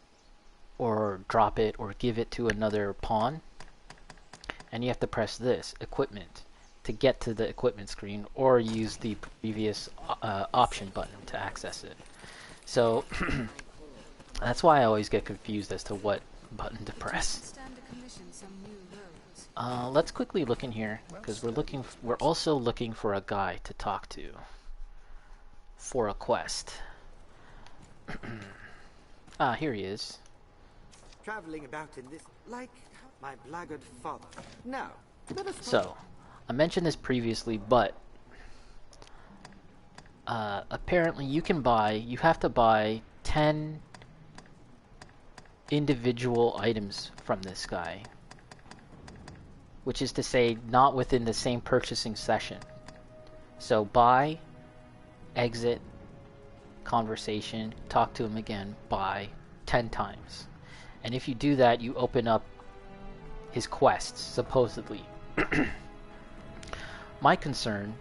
or drop it or give it to another pawn. And you have to press this, equipment, to get to the equipment screen, or use the previous option button to access it. So that's why I always get confused as to what button to press. Let's quickly look in here, because we're also looking for a guy to talk to for a quest. Ah, here he is. Traveling about in this like my blackguard father. Now, let us So, I mentioned this previously, but apparently you have to buy 10 individual items from this guy. Which is to say, not within the same purchasing session. So buy, exit, conversation, talk to him again, buy 10 times. And if you do that, you open up his quests, supposedly. My concern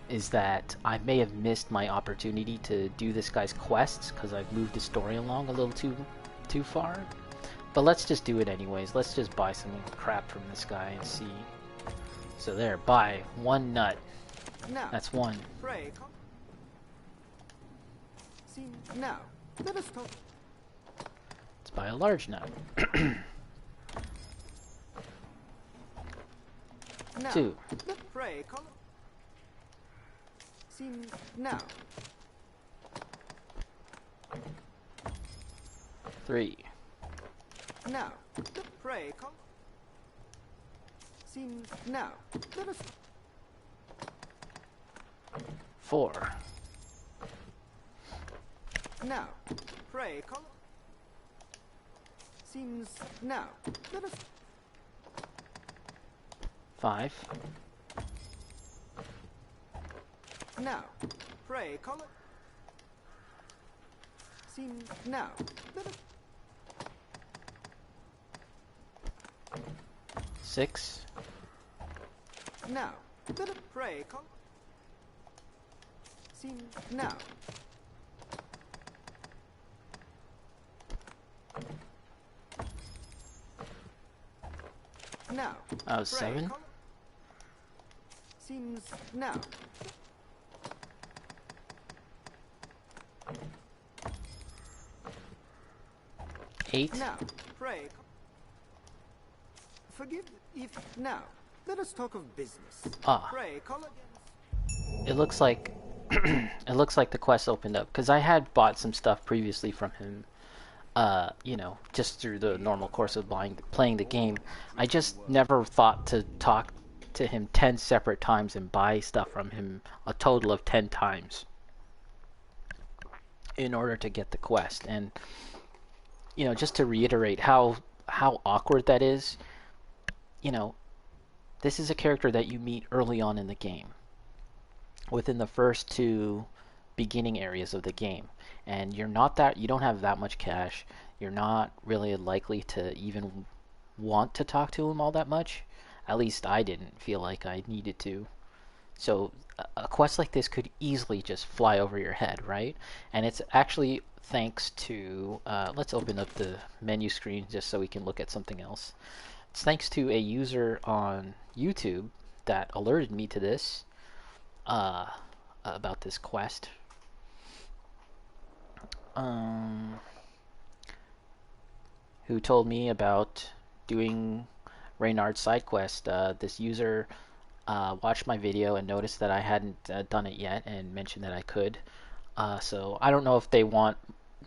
is that I may have missed my opportunity to do this guy's quests because I've moved the story along a little too far. But let's just do it anyways. Let's just buy some crap from this guy and see. So there, buy 1 nut. now. That's 1. Pray. See now. Let us talk. Let's buy a large nut. Now. 2. Pray. See now. 3. Now, pray, see now. Let us 4. now. Pray, seems now. Let us 5. now. Pray, seems now. Let us 6. now. Let us pray, seems now. Now. Oh, 7. Seems now. 8. Now. Pray. Forgive if now. let us talk of business. Ah. Pray, call again. It looks like it looks like the quest opened up because I had bought some stuff previously from him. You know, just through the normal course of playing the game. I just never thought to talk to him 10 separate times and buy stuff from him a total of 10 times in order to get the quest. And you know, just to reiterate how awkward that is, you know, this is a character that you meet early on in the game, within the first 2 beginning areas of the game, and you don't have that much cash. You're not really likely to even want to talk to him all that much. At least I didn't feel like I needed to. So a quest like this could easily just fly over your head, right? And it's actually thanks to let's open up the menu screen just so we can look at something else. It's thanks to a user on YouTube that alerted me to this about this quest. Who told me about doing Reynard's side quest. This user watched my video and noticed that I hadn't done it yet and mentioned that I could. So I don't know if they want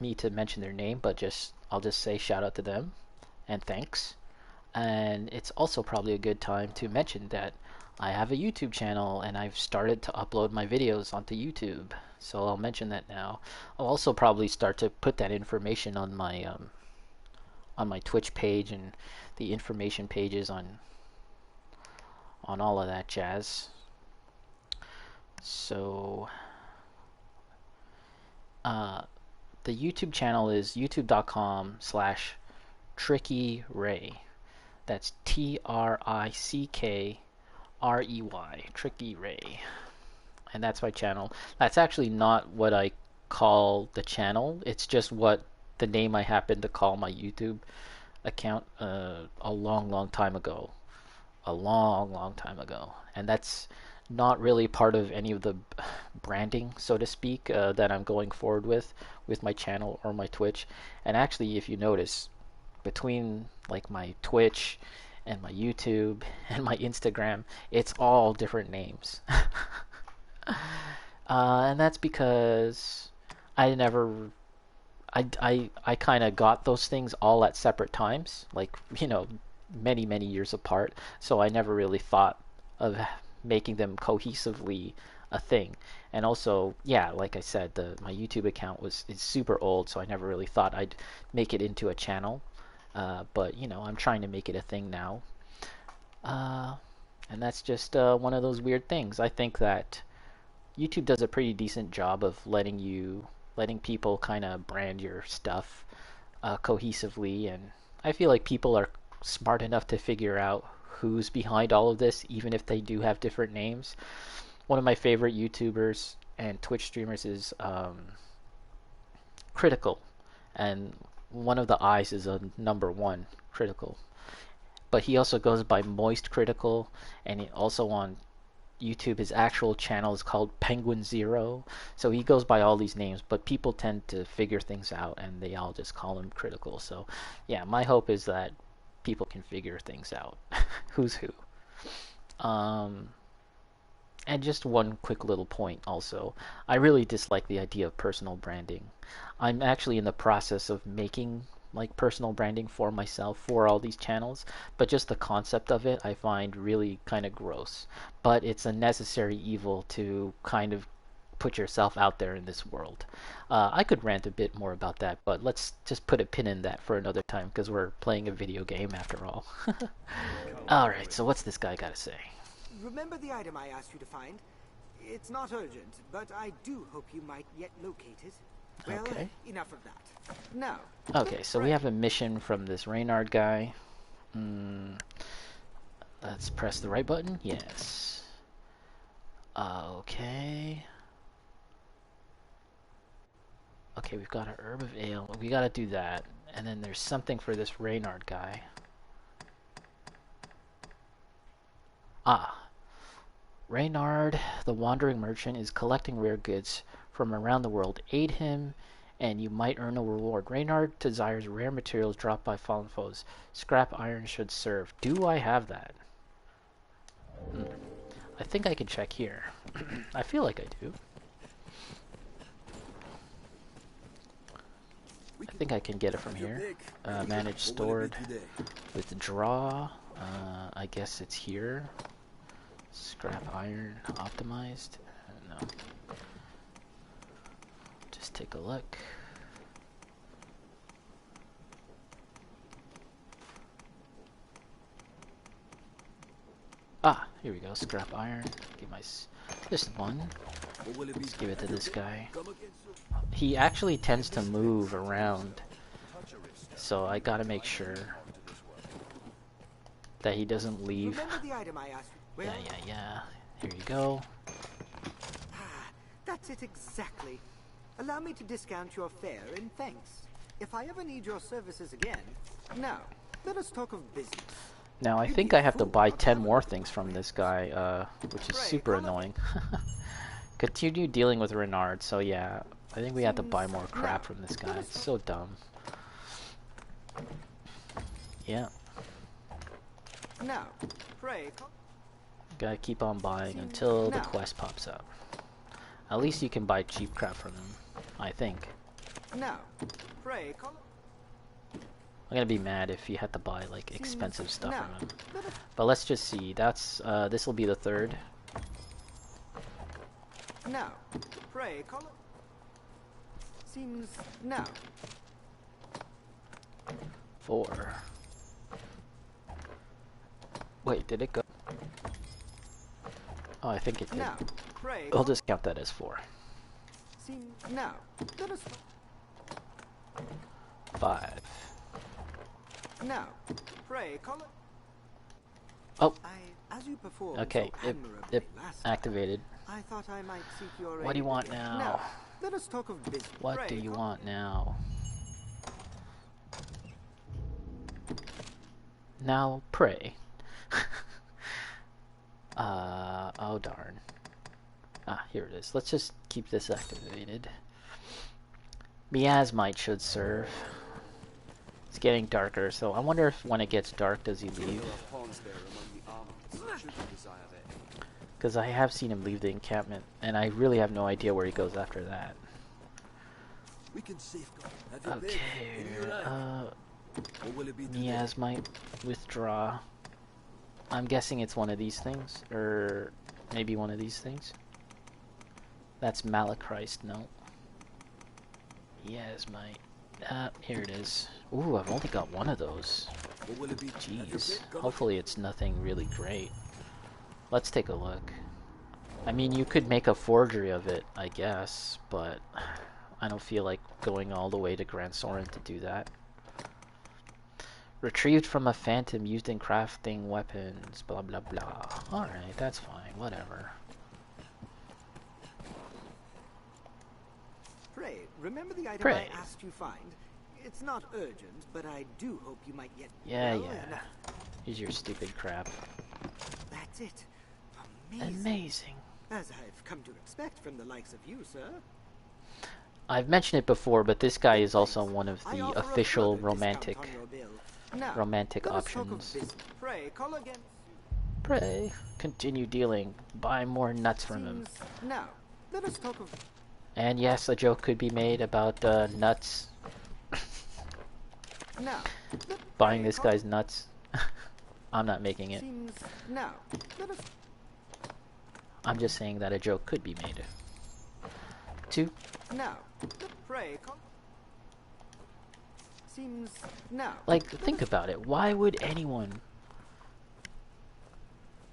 me to mention their name, but I'll just say shout out to them and thanks. And it's also probably a good time to mention that I have a YouTube channel and I've started to upload my videos onto YouTube. So I'll mention that now. I'll also probably start to put that information on my Twitch page and the information pages on all of that jazz. So the YouTube channel is youtube.com/TrickyRey. That's TRICKREY, Tricky Ray. And that's my channel. That's actually not what I call the channel. It's just what the name I happen to call my YouTube account a long time ago. A long time ago. And that's not really part of any of the branding, so to speak, that I'm going forward with my channel or my Twitch. And actually, if you notice, between like my Twitch and my YouTube and my Instagram, it's all different names. And that's because I kind of got those things all at separate times, like, you know, many years apart. So I never really thought of making them cohesively a thing. And also, yeah, like I said, my YouTube account is super old, so I never really thought I'd make it into a channel. But you know, I'm trying to make it a thing now. And that's just one of those weird things. I think that YouTube does a pretty decent job of letting people kind of brand your stuff cohesively, and I feel like people are smart enough to figure out who's behind all of this, even if they do have different names. One of my favorite YouTubers and Twitch streamers is Critical, and one of the I's is a number 1, Critical. But he also goes by Moist Critical, and also on YouTube his actual channel is called Penguin Zero. So he goes by all these names, but people tend to figure things out and they all just call him Critical. So yeah, my hope is that people can figure things out. Who's who. And just one quick little point also. I really dislike the idea of personal branding. I'm actually in the process of making like personal branding for myself for all these channels, but just the concept of it I find really kind of gross. But it's a necessary evil to kind of put yourself out there in this world. I could rant a bit more about that, but let's just put a pin in that for another time because we're playing a video game after all. Alright, so what's this guy got to say? Remember the item I asked you to find? It's not urgent, but I do hope you might yet locate it. Well, okay. Enough of that. Now. Okay, so we have a mission from this Reynard guy. Let's press the right button. Yes. Okay. Okay, we've got a herb of ale. We gotta do that. And then there's something for this Reynard guy. Reynard, the wandering merchant, is collecting rare goods from around the world. Aid him, and you might earn a reward. Reynard desires rare materials dropped by fallen foes. Scrap iron should serve. Do I have that? I think I can check here. I feel like I do. I think I can get it from here. Manage stored. Withdraw. I guess it's here. Scrap iron. Optimized. No. Just take a look. Ah, here we go. Scrap iron. Give my just one. Let's give it to this guy. He actually tends to move around, so I gotta make sure that he doesn't leave. Yeah. Here you go. That's it exactly. Allow me to discount your fare in thanks. If I ever need your services again, now let us talk of business. Now I think I have to buy 10 more things from this guy, which is super annoying. Continue dealing with Reynard, so yeah, I think we have to buy more crap from this guy. It's so dumb. Yeah. Now, pray. Gotta keep on buying until the quest pops up. At least you can buy cheap crap from him, I think. Now, pray. I'm gonna be mad if you had to buy like expensive stuff from him. But let's just see. That's this will be the third. Now, pray. Seems now. 4. Wait, did it go? Oh, I think it did. Now, pray. I'll just count that as 4. Seems now. Let us. 5. Now, pray. Oh. As you performed Okay, so it activated. I thought I might seek your What do you want now? Now, let us talk of business. What do you want now? Now pray. Oh darn. Ah, here it is. Let's just keep this activated. Miasmite should serve. It's getting darker, so I wonder if when it gets dark, does he leave? Because I have seen him leave the encampment, and I really have no idea where he goes after that. Okay, Miasmite, withdraw. I'm guessing it's one of these things, or maybe one of these things. That's Malachrist, no. Miasmite. Here it is. Ooh, I've only got one of those. Jeez. Hopefully it's nothing really great. Let's take a look. I mean, you could make a forgery of it, I guess, but I don't feel like going all the way to Gran Soren to do that. Retrieved from a phantom used in crafting weapons, blah blah blah. Alright, that's fine, whatever. Pray, remember the item I asked you find? It's not urgent, but I do hope you might yet... Yeah. Here's your stupid crap. That's it. Amazing. As I've come to expect from the likes of you, sir. I've mentioned it before, but this guy is also one of the official romantic options. Pray, call again. Pray. Continue dealing. Buy more nuts from him. Now, let us talk of... And yes, a joke could be made about nuts. Now, buying this guy's nuts. I'm not making it. Now, let us... I'm just saying that a joke could be made. 2. Now, pray. Seems now. Like, think about it. Why would anyone,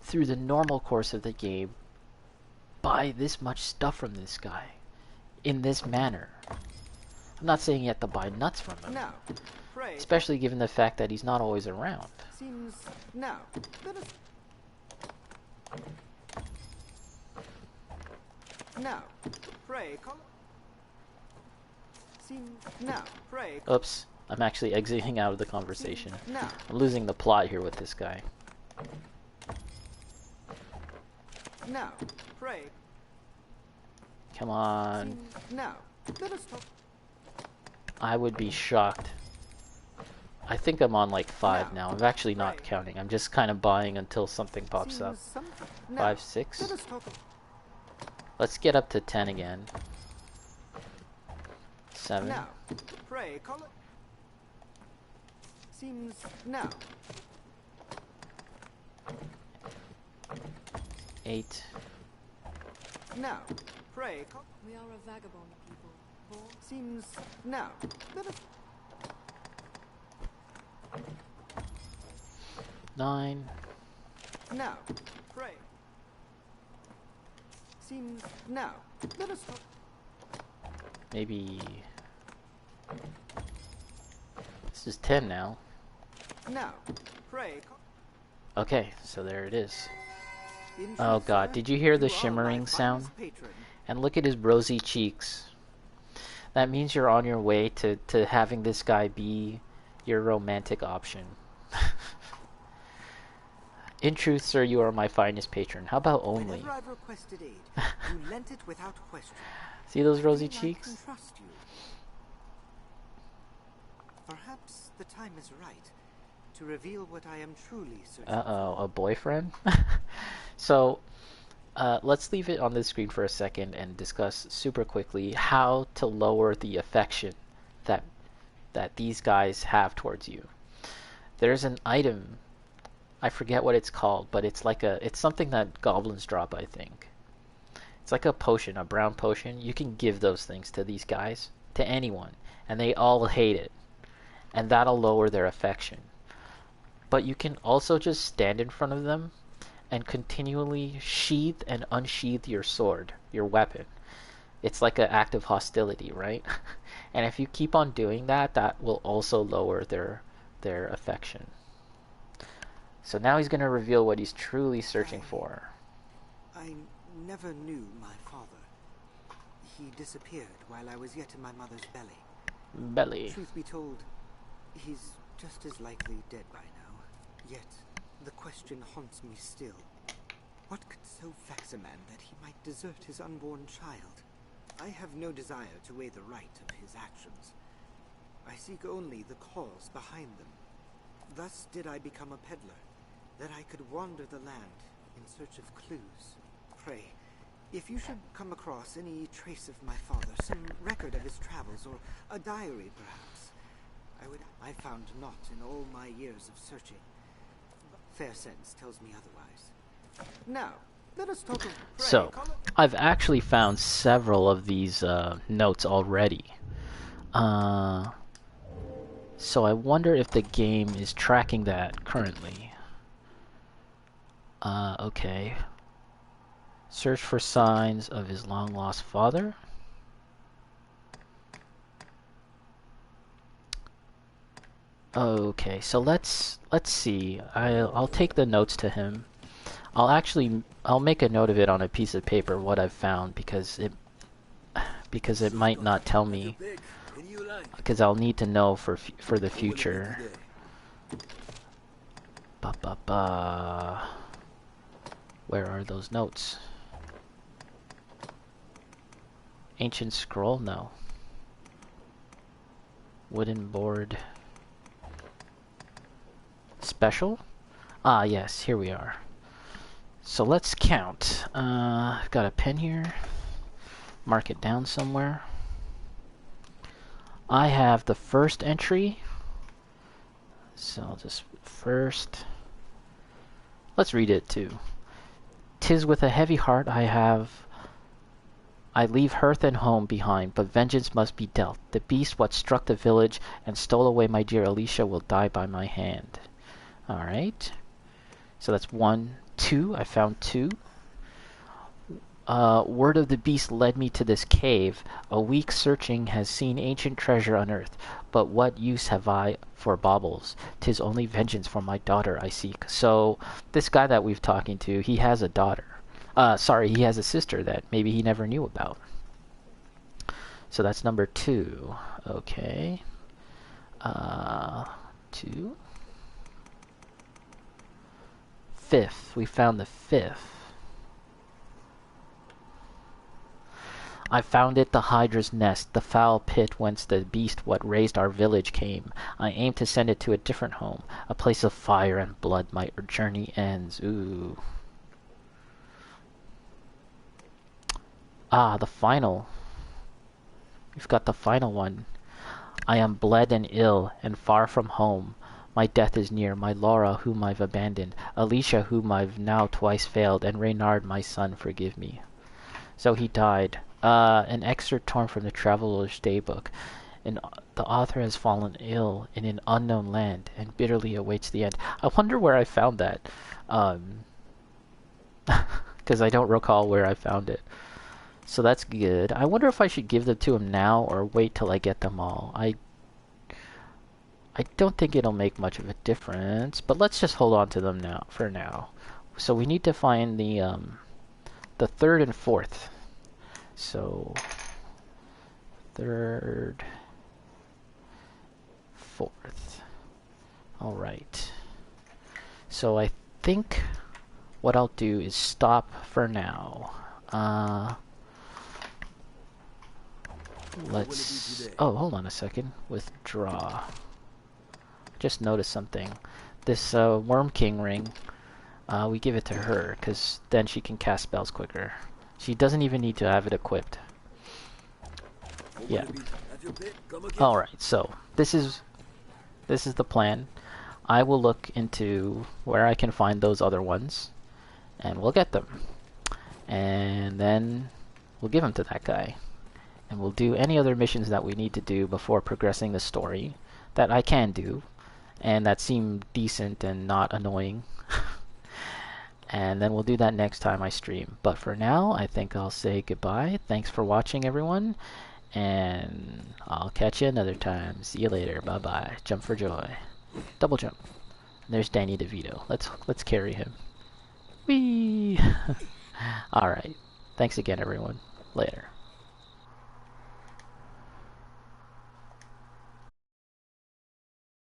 through the normal course of the game, buy this much stuff from this guy in this manner? I'm not saying you have to buy nuts from him. Now, pray. Especially given the fact that he's not always around. Seems now. Let us... Now, pray. Seems now. Pray. Oops. I'm actually exiting out of the conversation. Now. I'm losing the plot here with this guy. Now, pray. Come on. Now, let us talk. I would be shocked. I think I'm on like 5 now. I'm actually not counting. I'm just kind of buying until something pops up. 5, 6. Let's get up to 10 again. 7. Now, pray, call it. Seems now. 8. Now, pray, call. We are a vagabond people. Poor. Seems now. Let us. 9. Now, pray. Seems now. Let us talk. Maybe. This is 10 now. Now, pray. Okay, so there it is. In Oh truth, god, sir, did you hear the you are my shimmering finest sound? patron. And look at his rosy cheeks. That means you're on your way to having this guy be your romantic option. In truth, sir, you are my finest patron. How about only? Whenever I've requested aid, you lent it without question. See those rosy I feel I cheeks? can trust you. Perhaps the time is right to reveal what I am truly searching Uh-oh, a boyfriend? So, let's leave it on this screen for a second and discuss super quickly how to lower the affection that these guys have towards you. There's an item, I forget what it's called, but it's something that goblins drop, I think. It's like a potion, a brown potion. You can give those things to these guys, to anyone, and they all hate it. And that'll lower their affection. But you can also just stand in front of them and continually sheath and unsheath your sword, your weapon. It's like an act of hostility, right? And if you keep on doing that, that will also lower their affection. So now he's going to reveal what he's truly searching for. I never knew my father. He disappeared while I was yet in my mother's belly. Belly. Truth be told, he's just as likely dead by now. Yet, the question haunts me still. What could so vex a man that he might desert his unborn child? I have no desire to weigh the right of his actions. I seek only the cause behind them. Thus did I become a peddler, that I could wander the land in search of clues. Pray, if you should come across any trace of my father, some record of his travels, or a diary perhaps, I found naught in all my years of searching. Fair sense tells me otherwise. Now, let us talk of... So, I've actually found several of these notes already. So I wonder if the game is tracking that currently. Okay. Search for signs of his long-lost father. Okay, so let's see. I'll take the notes to him. I'll make a note of it on a piece of paper what I've found because it might not tell me, because I'll need to know for the future. Where are those notes? Ancient scroll? No. Wooden board. Special? Ah, yes, here we are. So let's count. I've got a pen here. Mark it down somewhere. I have the first entry. So I'll just first. Let's read it too. 'Tis with a heavy heart I leave hearth and home behind, but vengeance must be dealt. The beast what struck the village and stole away my dear Alicia will die by my hand. Alright. So that's 1, 2. I found 2. Word of the beast led me to this cave. A week searching has seen ancient treasure unearthed. But what use have I for baubles? 'Tis only vengeance for my daughter I seek. So, this guy that we've talking to, he has a daughter. He has a sister that maybe he never knew about. So that's number 2. Okay. 2. 5th. We found the 5th. I found it, the Hydra's nest, the foul pit whence the beast what raised our village came. I aim to send it to a different home, a place of fire and blood. My journey ends. Ooh. Ah, the final. We've got the final one. I am bled and ill, and far from home. My death is near, my Laura whom I've abandoned, Alicia whom I've now twice failed, and Reynard my son, forgive me. So he died. An excerpt torn from the Traveler's Daybook. The author has fallen ill in an unknown land, and bitterly awaits the end. I wonder where I found that. Because I don't recall where I found it. So that's good. I wonder if I should give them to him now or wait till I get them all. I don't think it'll make much of a difference, but let's just hold on to them now for now. So we need to find the third and fourth. So third, fourth. All right. So I think what I'll do is stop for now. Let's... Oh, hold on a second. Withdraw. Just noticed something. This Worm King ring, we give it to her, because then she can cast spells quicker. She doesn't even need to have it equipped. Yeah. Alright, so this is the plan. I will look into where I can find those other ones, and we'll get them. And then we'll give them to that guy. And we'll do any other missions that we need to do before progressing the story that I can do and that seem decent and not annoying. And then we'll do that next time I stream. But for now, I think I'll say goodbye. Thanks for watching, everyone. And I'll catch you another time. See you later. Bye-bye. Jump for joy. Double jump. There's Danny DeVito. Let's carry him. Whee! Alright. Thanks again, everyone. Later.